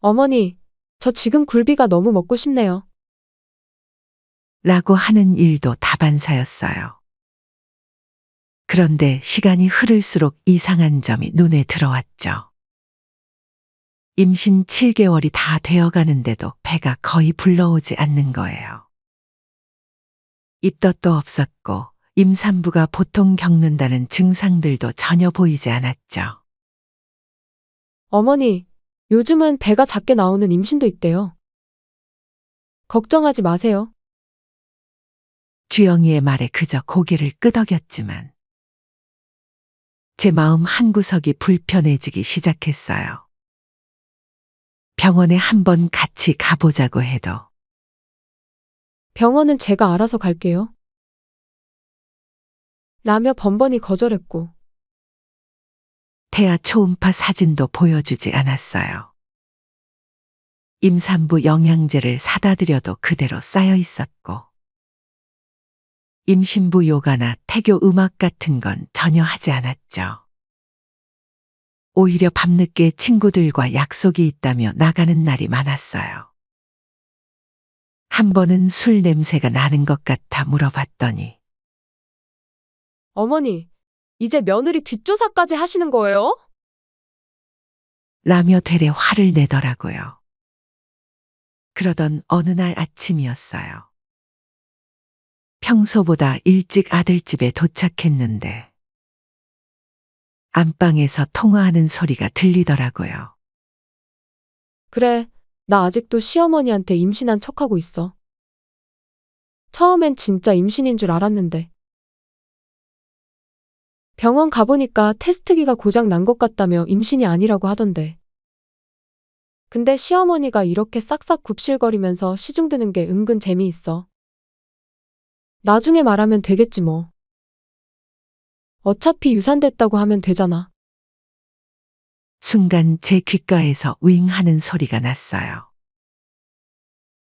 어머니, 저 지금 굴비가 너무 먹고 싶네요. 라고 하는 일도 다반사였어요. 그런데 시간이 흐를수록 이상한 점이 눈에 들어왔죠. 임신 7개월이 다 되어가는데도 배가 거의 불러오지 않는 거예요. 입덧도 없었고 임산부가 보통 겪는다는 증상들도 전혀 보이지 않았죠. 어머니, 요즘은 배가 작게 나오는 임신도 있대요. 걱정하지 마세요. 주영이의 말에 그저 고개를 끄덕였지만 제 마음 한구석이 불편해지기 시작했어요. 병원에 한번 같이 가보자고 해도 병원은 제가 알아서 갈게요. 라며 번번이 거절했고. 태아 초음파 사진도 보여주지 않았어요. 임산부 영양제를 사다 드려도 그대로 쌓여 있었고 임신부 요가나 태교 음악 같은 건 전혀 하지 않았죠. 오히려 밤늦게 친구들과 약속이 있다며 나가는 날이 많았어요. 한 번은 술 냄새가 나는 것 같아 물어봤더니 어머니, 이제 며느리 뒷조사까지 하시는 거예요? 라며 되레 화를 내더라고요. 그러던 어느 날 아침이었어요. 평소보다 일찍 아들집에 도착했는데 안방에서 통화하는 소리가 들리더라고요. 그래, 나 아직도 시어머니한테 임신한 척하고 있어. 처음엔 진짜 임신인 줄 알았는데. 병원 가보니까 테스트기가 고장 난 것 같다며 임신이 아니라고 하던데. 근데 시어머니가 이렇게 싹싹 굽실거리면서 시중 드는 게 은근 재미있어. 나중에 말하면 되겠지 뭐. 어차피 유산됐다고 하면 되잖아. 순간 제 귓가에서 윙 하는 소리가 났어요.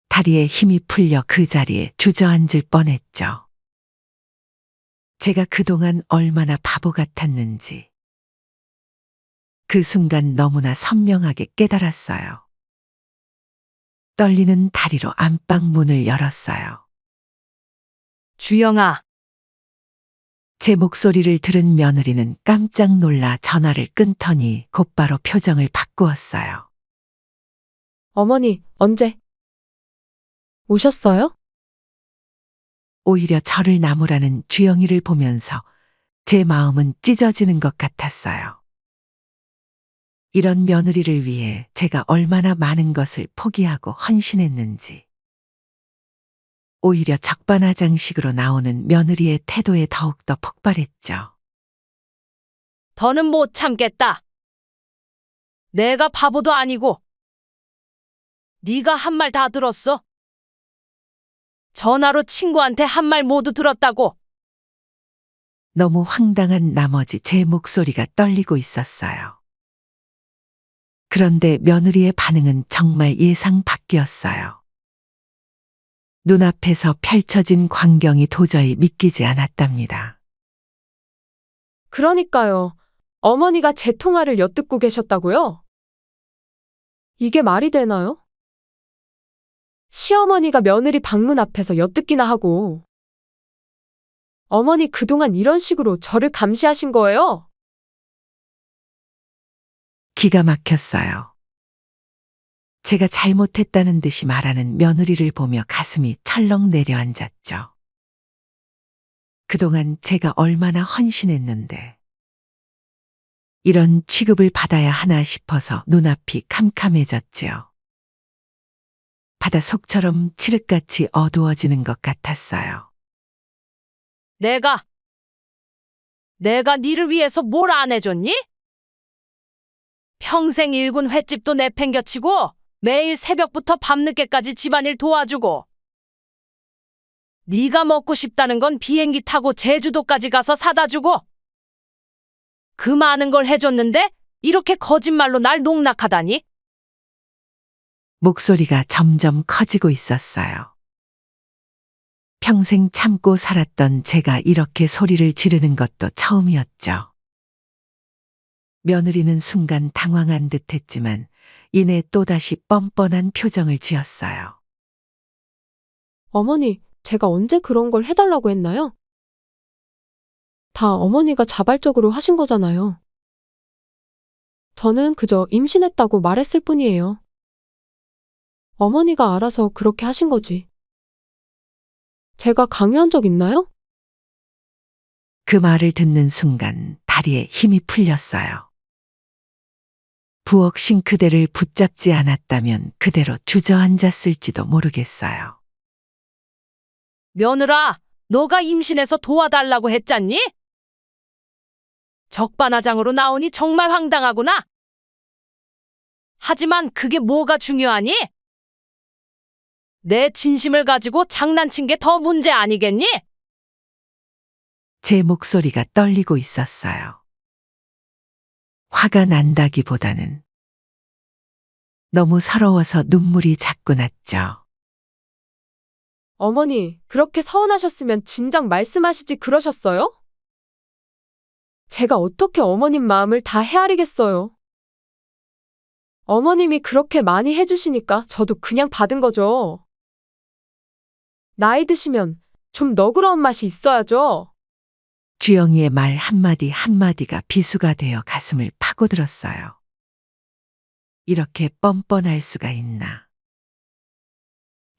다리에 힘이 풀려 그 자리에 주저앉을 뻔했죠. 제가 그동안 얼마나 바보 같았는지. 그 순간 너무나 선명하게 깨달았어요. 떨리는 다리로 안방 문을 열었어요. 주영아, 제 목소리를 들은 며느리는 깜짝 놀라 전화를 끊더니 곧바로 표정을 바꾸었어요. 어머니, 언제 오셨어요? 오히려 저를 나무라는 주영이를 보면서 제 마음은 찢어지는 것 같았어요. 이런 며느리를 위해 제가 얼마나 많은 것을 포기하고 헌신했는지. 오히려 적반하장식으로 나오는 며느리의 태도에 더욱더 폭발했죠. 더는 못 참겠다. 내가 바보도 아니고. 네가 한 말 다 들었어? 전화로 친구한테 한 말 모두 들었다고. 너무 황당한 나머지 제 목소리가 떨리고 있었어요. 그런데 며느리의 반응은 정말 예상 밖이었어요. 눈앞에서 펼쳐진 광경이 도저히 믿기지 않았답니다. 그러니까요. 어머니가 제 통화를 엿듣고 계셨다고요? 이게 말이 되나요? 시어머니가 며느리 방문 앞에서 엿듣기나 하고. 어머니 그동안 이런 식으로 저를 감시하신 거예요? 기가 막혔어요. 제가 잘못했다는 듯이 말하는 며느리를 보며 가슴이 철렁 내려앉았죠. 그동안 제가 얼마나 헌신했는데 이런 취급을 받아야 하나 싶어서 눈앞이 캄캄해졌지요. 바다 속처럼 칠흑같이 어두워지는 것 같았어요. 내가 니를 위해서 뭘 안 해줬니? 평생 일군 횟집도 내팽겨치고 매일 새벽부터 밤늦게까지 집안일 도와주고. 네가 먹고 싶다는 건 비행기 타고 제주도까지 가서 사다 주고. 그 많은 걸 해줬는데 이렇게 거짓말로 날 농락하다니? 목소리가 점점 커지고 있었어요. 평생 참고 살았던 제가 이렇게 소리를 지르는 것도 처음이었죠. 며느리는 순간 당황한 듯 했지만 이내 또다시 뻔뻔한 표정을 지었어요. 어머니, 제가 언제 그런 걸 해달라고 했나요? 다 어머니가 자발적으로 하신 거잖아요. 저는 그저 임신했다고 말했을 뿐이에요. 어머니가 알아서 그렇게 하신 거지. 제가 강요한 적 있나요? 그 말을 듣는 순간 다리에 힘이 풀렸어요. 부엌 싱크대를 붙잡지 않았다면 그대로 주저앉았을지도 모르겠어요. 며느라, 너가 임신해서 도와달라고 했잖니? 적반하장으로 나오니 정말 황당하구나. 하지만 그게 뭐가 중요하니? 내 진심을 가지고 장난친 게 더 문제 아니겠니? 제 목소리가 떨리고 있었어요. 화가 난다기보다는 너무 서러워서 눈물이 자꾸 났죠. 어머니, 그렇게 서운하셨으면 진작 말씀하시지 그러셨어요? 제가 어떻게 어머님 마음을 다 헤아리겠어요. 어머님이 그렇게 많이 해주시니까 저도 그냥 받은 거죠. 나이 드시면 좀 너그러운 맛이 있어야죠. 주영이의 말 한마디 한마디가 비수가 되어 가슴을 파고들었어요. 이렇게 뻔뻔할 수가 있나.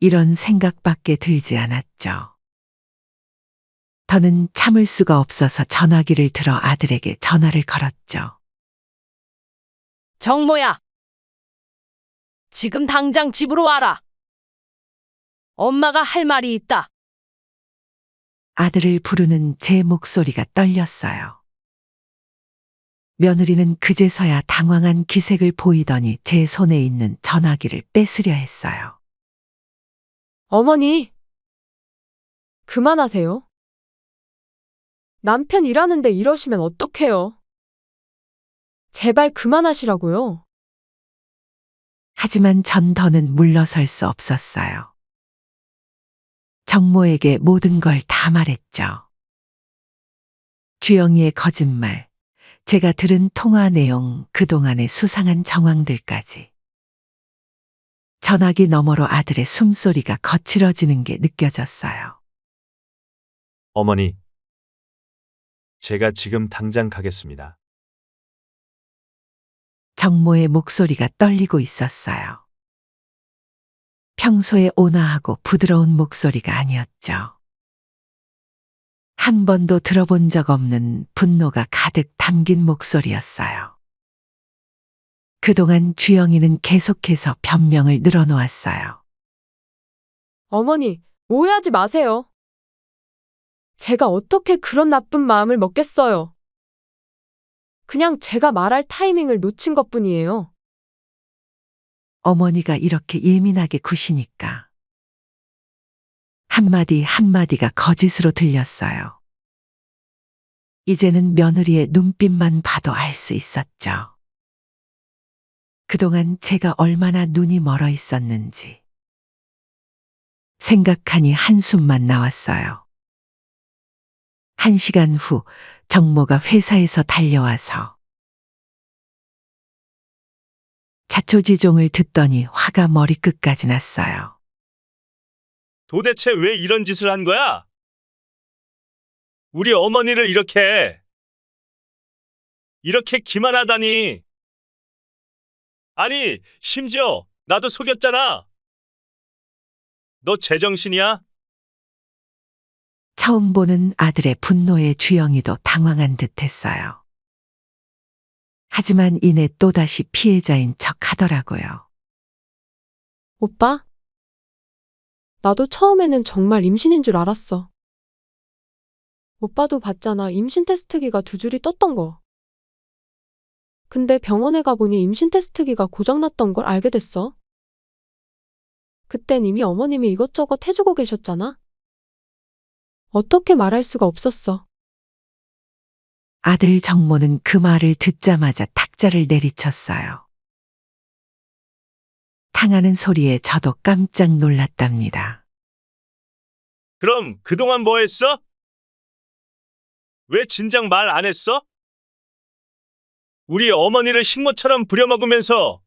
이런 생각밖에 들지 않았죠. 더는 참을 수가 없어서 전화기를 들어 아들에게 전화를 걸었죠. 정모야. 지금 당장 집으로 와라. 엄마가 할 말이 있다. 아들을 부르는 제 목소리가 떨렸어요. 며느리는 그제서야 당황한 기색을 보이더니 제 손에 있는 전화기를 뺏으려 했어요. 어머니, 그만하세요. 남편 일하는데 이러시면 어떡해요? 제발 그만하시라고요. 하지만 전 더는 물러설 수 없었어요. 정모에게 모든 걸 다 말했죠. 주영이의 거짓말, 제가 들은 통화 내용, 그동안의 수상한 정황들까지. 전화기 너머로 아들의 숨소리가 거칠어지는 게 느껴졌어요. 어머니, 제가 지금 당장 가겠습니다. 정모의 목소리가 떨리고 있었어요. 평소에 온화하고 부드러운 목소리가 아니었죠. 한 번도 들어본 적 없는 분노가 가득 담긴 목소리였어요. 그동안 주영이는 계속해서 변명을 늘어놓았어요. 어머니, 오해하지 마세요. 제가 어떻게 그런 나쁜 마음을 먹겠어요. 그냥 제가 말할 타이밍을 놓친 것뿐이에요. 어머니가 이렇게 예민하게 구시니까 한마디 한마디가 거짓으로 들렸어요. 이제는 며느리의 눈빛만 봐도 알 수 있었죠. 그동안 제가 얼마나 눈이 멀어 있었는지. 생각하니 한숨만 나왔어요. 1시간 후 정모가 회사에서 달려와서 자초지종을 듣더니 화가 머리끝까지 났어요. 도대체 왜 이런 짓을 한 거야? 우리 어머니를 이렇게 기만하다니. 아니, 심지어 나도 속였잖아. 너 제정신이야? 처음 보는 아들의 분노에 주영이도 당황한 듯 했어요. 하지만 이내 또다시 피해자인 척 하더라고요. 오빠? 나도 처음에는 정말 임신인 줄 알았어. 오빠도 봤잖아. 임신 테스트기가 2줄이 떴던 거. 근데 병원에 가보니 임신 테스트기가 고장났던 걸 알게 됐어. 그땐 이미 어머님이 이것저것 해주고 계셨잖아. 어떻게 말할 수가 없었어. 아들 정모는 그 말을 듣자마자 탁자를 내리쳤어요. 탕하는 소리에 저도 깜짝 놀랐답니다. 그럼 그동안 뭐 했어? 왜 진작 말 안 했어? 우리 어머니를 식모처럼 부려먹으면서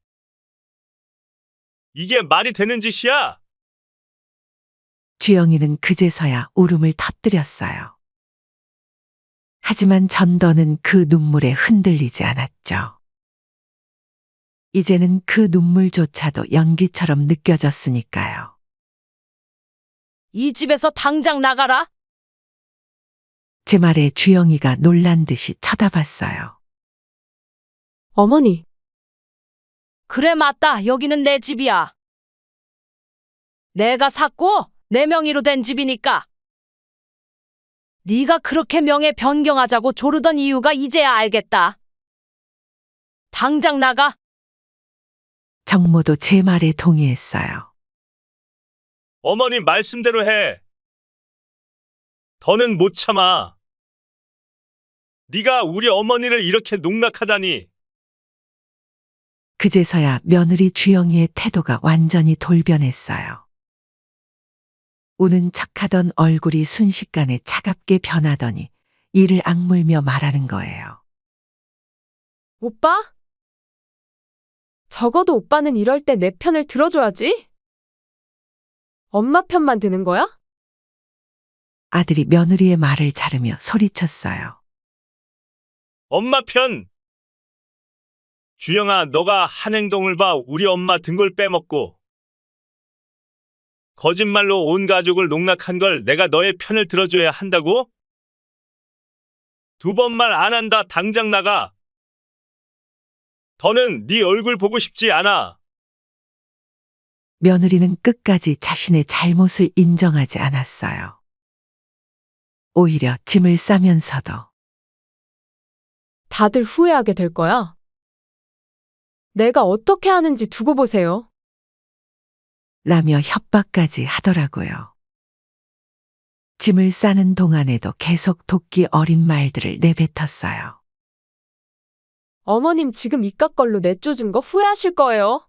이게 말이 되는 짓이야? 주영이는 그제서야 울음을 터뜨렸어요. 하지만 전더는 그 눈물에 흔들리지 않았죠. 이제는 그 눈물조차도 연기처럼 느껴졌으니까요. 이 집에서 당장 나가라. 제 말에 주영이가 놀란 듯이 쳐다봤어요. 어머니, 그래 맞다. 여기는 내 집이야. 내가 샀고 내 명의로 된 집이니까. 네가 그렇게 명예 변경하자고 조르던 이유가 이제야 알겠다. 당장 나가. 정모도 제 말에 동의했어요. 어머니 말씀대로 해. 더는 못 참아. 네가 우리 어머니를 이렇게 농락하다니. 그제서야 며느리 주영이의 태도가 완전히 돌변했어요. 우는 척하던 얼굴이 순식간에 차갑게 변하더니 이를 악물며 말하는 거예요. 오빠? 적어도 오빠는 이럴 때 내 편을 들어줘야지. 엄마 편만 드는 거야? 아들이 며느리의 말을 자르며 소리쳤어요. 엄마 편. 주영아, 너가 한 행동을 봐. 우리 엄마 등골 빼먹고 거짓말로 온 가족을 농락한 걸 내가 너의 편을 들어줘야 한다고? 2번 말 안 한다. 당장 나가. 더는 네 얼굴 보고 싶지 않아. 며느리는 끝까지 자신의 잘못을 인정하지 않았어요. 오히려 짐을 싸면서도 다들 후회하게 될 거야. 내가 어떻게 하는지 두고 보세요. 라며 협박까지 하더라고요. 짐을 싸는 동안에도 계속 도끼 어린 말들을 내뱉었어요. 어머님 지금 이깟 걸로 내쫓은 거 후회하실 거예요.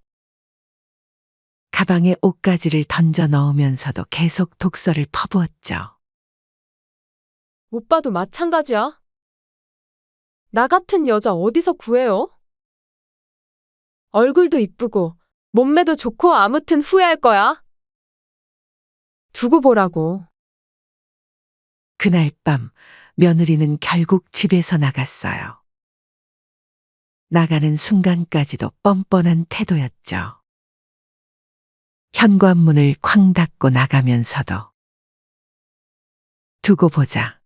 가방에 옷가지를 던져 넣으면서도 계속 독설을 퍼부었죠. 오빠도 마찬가지야. 나 같은 여자 어디서 구해요? 얼굴도 이쁘고 몸매도 좋고 아무튼 후회할 거야. 두고 보라고. 그날 밤 며느리는 결국 집에서 나갔어요. 나가는 순간까지도 뻔뻔한 태도였죠. 현관문을 쾅 닫고 나가면서도 두고 보자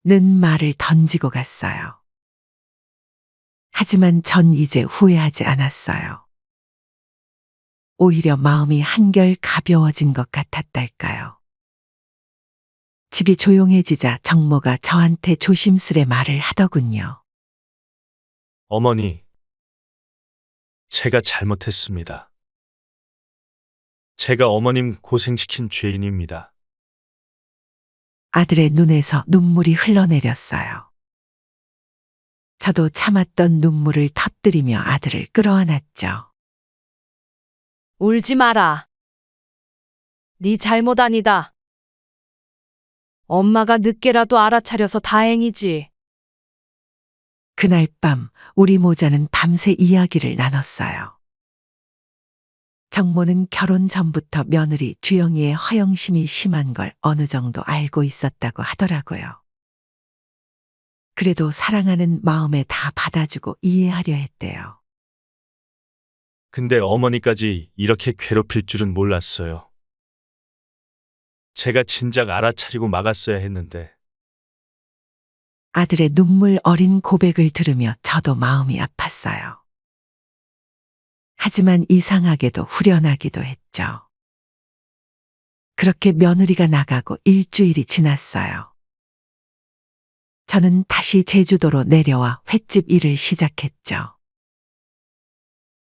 는 말을 던지고 갔어요. 하지만 전 이제 후회하지 않았어요. 오히려 마음이 한결 가벼워진 것 같았달까요. 집이 조용해지자 정모가 저한테 조심스레 말을 하더군요. 어머니, 제가 잘못했습니다. 제가 어머님 고생시킨 죄인입니다. 아들의 눈에서 눈물이 흘러내렸어요. 저도 참았던 눈물을 터뜨리며 아들을 끌어안았죠. 울지 마라. 네 잘못 아니다. 엄마가 늦게라도 알아차려서 다행이지. 그날 밤 우리 모자는 밤새 이야기를 나눴어요. 정모는 결혼 전부터 며느리 주영이의 허영심이 심한 걸 어느 정도 알고 있었다고 하더라고요. 그래도 사랑하는 마음에 다 받아주고 이해하려 했대요. 근데 어머니까지 이렇게 괴롭힐 줄은 몰랐어요. 제가 진작 알아차리고 막았어야 했는데. 아들의 눈물 어린 고백을 들으며 저도 마음이 아팠어요. 하지만 이상하게도 후련하기도 했죠. 그렇게 며느리가 나가고 일주일이 지났어요. 저는 다시 제주도로 내려와 횟집 일을 시작했죠.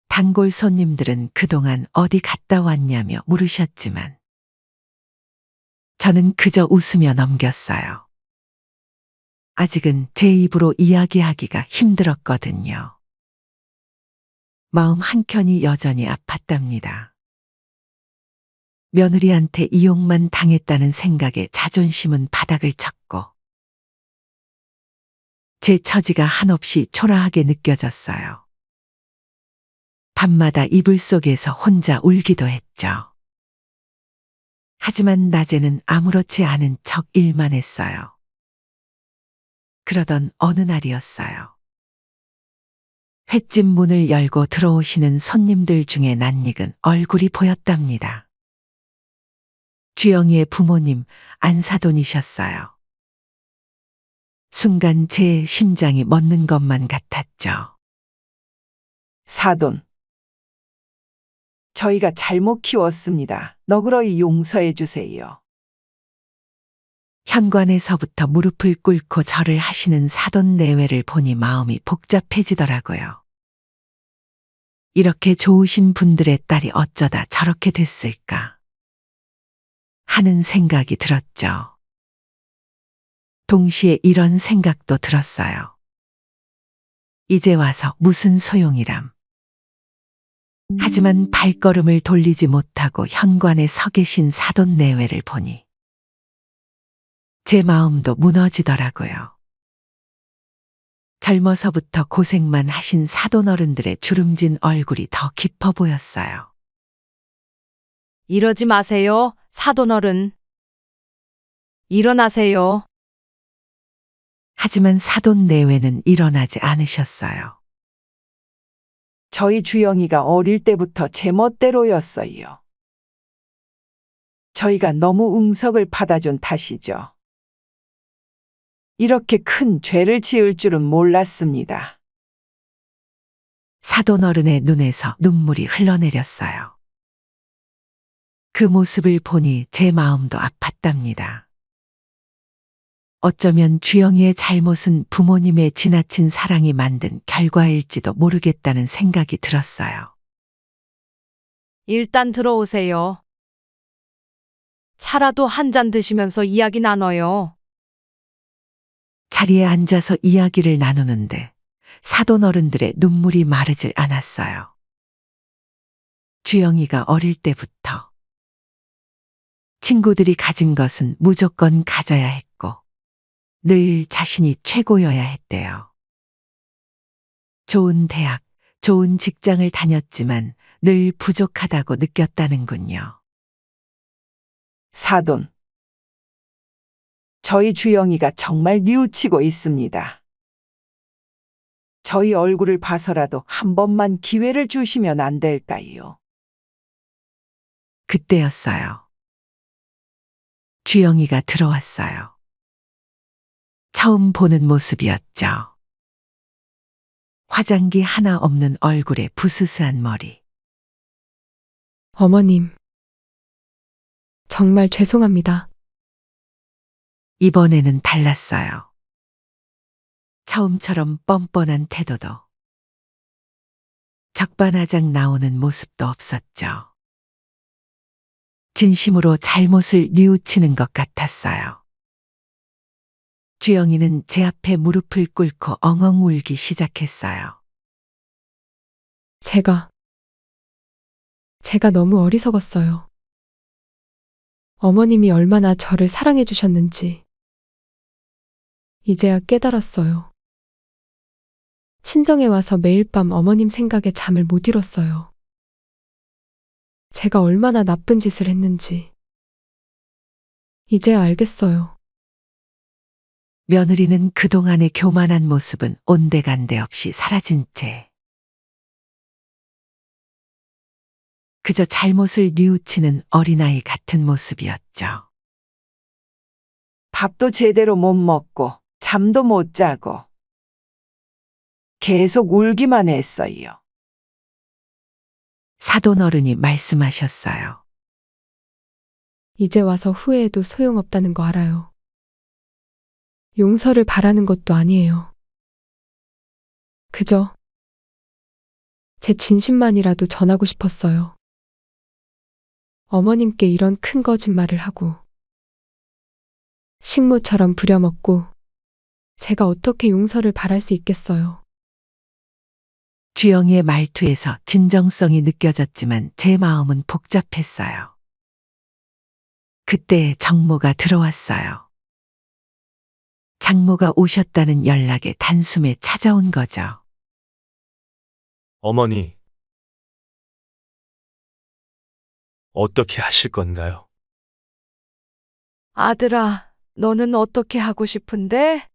단골 손님들은 그동안 어디 갔다 왔냐며 물으셨지만 저는 그저 웃으며 넘겼어요. 아직은 제 입으로 이야기하기가 힘들었거든요. 마음 한켠이 여전히 아팠답니다. 며느리한테 이용만 당했다는 생각에 자존심은 바닥을 쳤고 제 처지가 한없이 초라하게 느껴졌어요. 밤마다 이불 속에서 혼자 울기도 했죠. 하지만 낮에는 아무렇지 않은 척 일만 했어요. 그러던 어느 날이었어요. 횟집 문을 열고 들어오시는 손님들 중에 낯익은 얼굴이 보였답니다. 주영이의 부모님 안사돈이셨어요. 순간 제 심장이 멎는 것만 같았죠. 사돈. 저희가 잘못 키웠습니다. 너그러이 용서해 주세요. 현관에서부터 무릎을 꿇고 절을 하시는 사돈 내외를 보니 마음이 복잡해지더라고요. 이렇게 좋으신 분들의 딸이 어쩌다 저렇게 됐을까 하는 생각이 들었죠. 동시에 이런 생각도 들었어요. 이제 와서 무슨 소용이람. 하지만 발걸음을 돌리지 못하고 현관에 서 계신 사돈 내외를 보니 제 마음도 무너지더라고요. 젊어서부터 고생만 하신 사돈 어른들의 주름진 얼굴이 더 깊어 보였어요. 이러지 마세요, 사돈어른. 일어나세요. 하지만 사돈 내외는 일어나지 않으셨어요. 저희 주영이가 어릴 때부터 제멋대로였어요. 저희가 너무 응석을 받아준 탓이죠. 이렇게 큰 죄를 지을 줄은 몰랐습니다. 사돈 어른의 눈에서 눈물이 흘러내렸어요. 그 모습을 보니 제 마음도 아팠답니다. 어쩌면 주영이의 잘못은 부모님의 지나친 사랑이 만든 결과일지도 모르겠다는 생각이 들었어요. 일단 들어오세요. 차라도 한 잔 드시면서 이야기 나눠요. 자리에 앉아서 이야기를 나누는데 사돈 어른들의 눈물이 마르질 않았어요. 주영이가 어릴 때부터 친구들이 가진 것은 무조건 가져야 했고 늘 자신이 최고여야 했대요. 좋은 대학, 좋은 직장을 다녔지만 늘 부족하다고 느꼈다는군요. 사돈. 저희 주영이가 정말 뉘우치고 있습니다. 저희 얼굴을 봐서라도 한 번만 기회를 주시면 안 될까요? 그때였어요. 주영이가 들어왔어요. 처음 보는 모습이었죠. 화장기 하나 없는 얼굴에 부스스한 머리. 어머님. 정말 죄송합니다. 이번에는 달랐어요. 처음처럼 뻔뻔한 태도도, 적반하장 나오는 모습도 없었죠. 진심으로 잘못을 뉘우치는 것 같았어요. 주영이는 제 앞에 무릎을 꿇고 엉엉 울기 시작했어요. 제가 너무 어리석었어요. 어머님이 얼마나 저를 사랑해 주셨는지 이제야 깨달았어요. 친정에 와서 매일 밤 어머님 생각에 잠을 못 이뤘어요. 제가 얼마나 나쁜 짓을 했는지 이제야 알겠어요. 며느리는 그동안의 교만한 모습은 온데간데 없이 사라진 채 그저 잘못을 뉘우치는 어린아이 같은 모습이었죠. 밥도 제대로 못 먹고 잠도 못 자고 계속 울기만 했어요. 사돈 어른이 말씀하셨어요. 이제 와서 후회해도 소용없다는 거 알아요. 용서를 바라는 것도 아니에요. 그저 제 진심만이라도 전하고 싶었어요. 어머님께 이런 큰 거짓말을 하고 식모처럼 부려먹고 제가 어떻게 용서를 바랄 수 있겠어요. 주영이의 말투에서 진정성이 느껴졌지만 제 마음은 복잡했어요. 그때 정모가 들어왔어요. 장모가 오셨다는 연락에 단숨에 찾아온 거죠. 어머니, 어떻게 하실 건가요? 아들아, 너는 어떻게 하고 싶은데?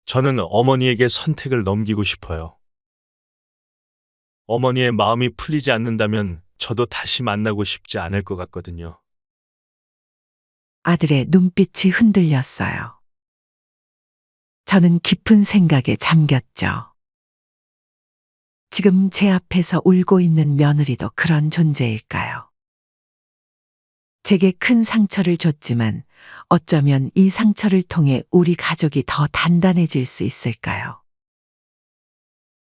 저는 어머니에게 선택을 넘기고 싶어요. 어머니의 마음이 풀리지 않는다면 저도 다시 만나고 싶지 않을 것 같거든요. 아들의 눈빛이 흔들렸어요. 저는 깊은 생각에 잠겼죠. 지금 제 앞에서 울고 있는 며느리도 그런 존재일까요? 제게 큰 상처를 줬지만 어쩌면 이 상처를 통해 우리 가족이 더 단단해질 수 있을까요?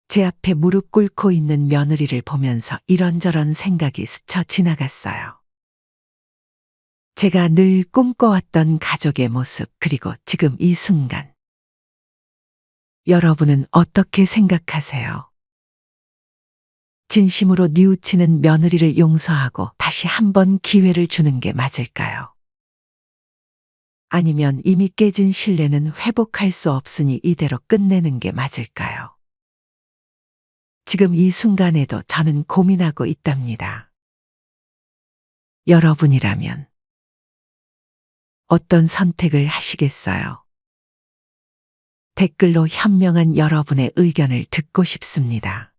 제 앞에 무릎 꿇고 있는 며느리를 보면서 이런저런 생각이 스쳐 지나갔어요. 제가 늘 꿈꿔왔던 가족의 모습, 그리고 지금 이 순간. 여러분은 어떻게 생각하세요? 진심으로 뉘우치는 며느리를 용서하고 다시 한번 기회를 주는 게 맞을까요? 아니면 이미 깨진 신뢰는 회복할 수 없으니 이대로 끝내는 게 맞을까요? 지금 이 순간에도 저는 고민하고 있답니다. 여러분이라면 어떤 선택을 하시겠어요? 댓글로 현명한 여러분의 의견을 듣고 싶습니다.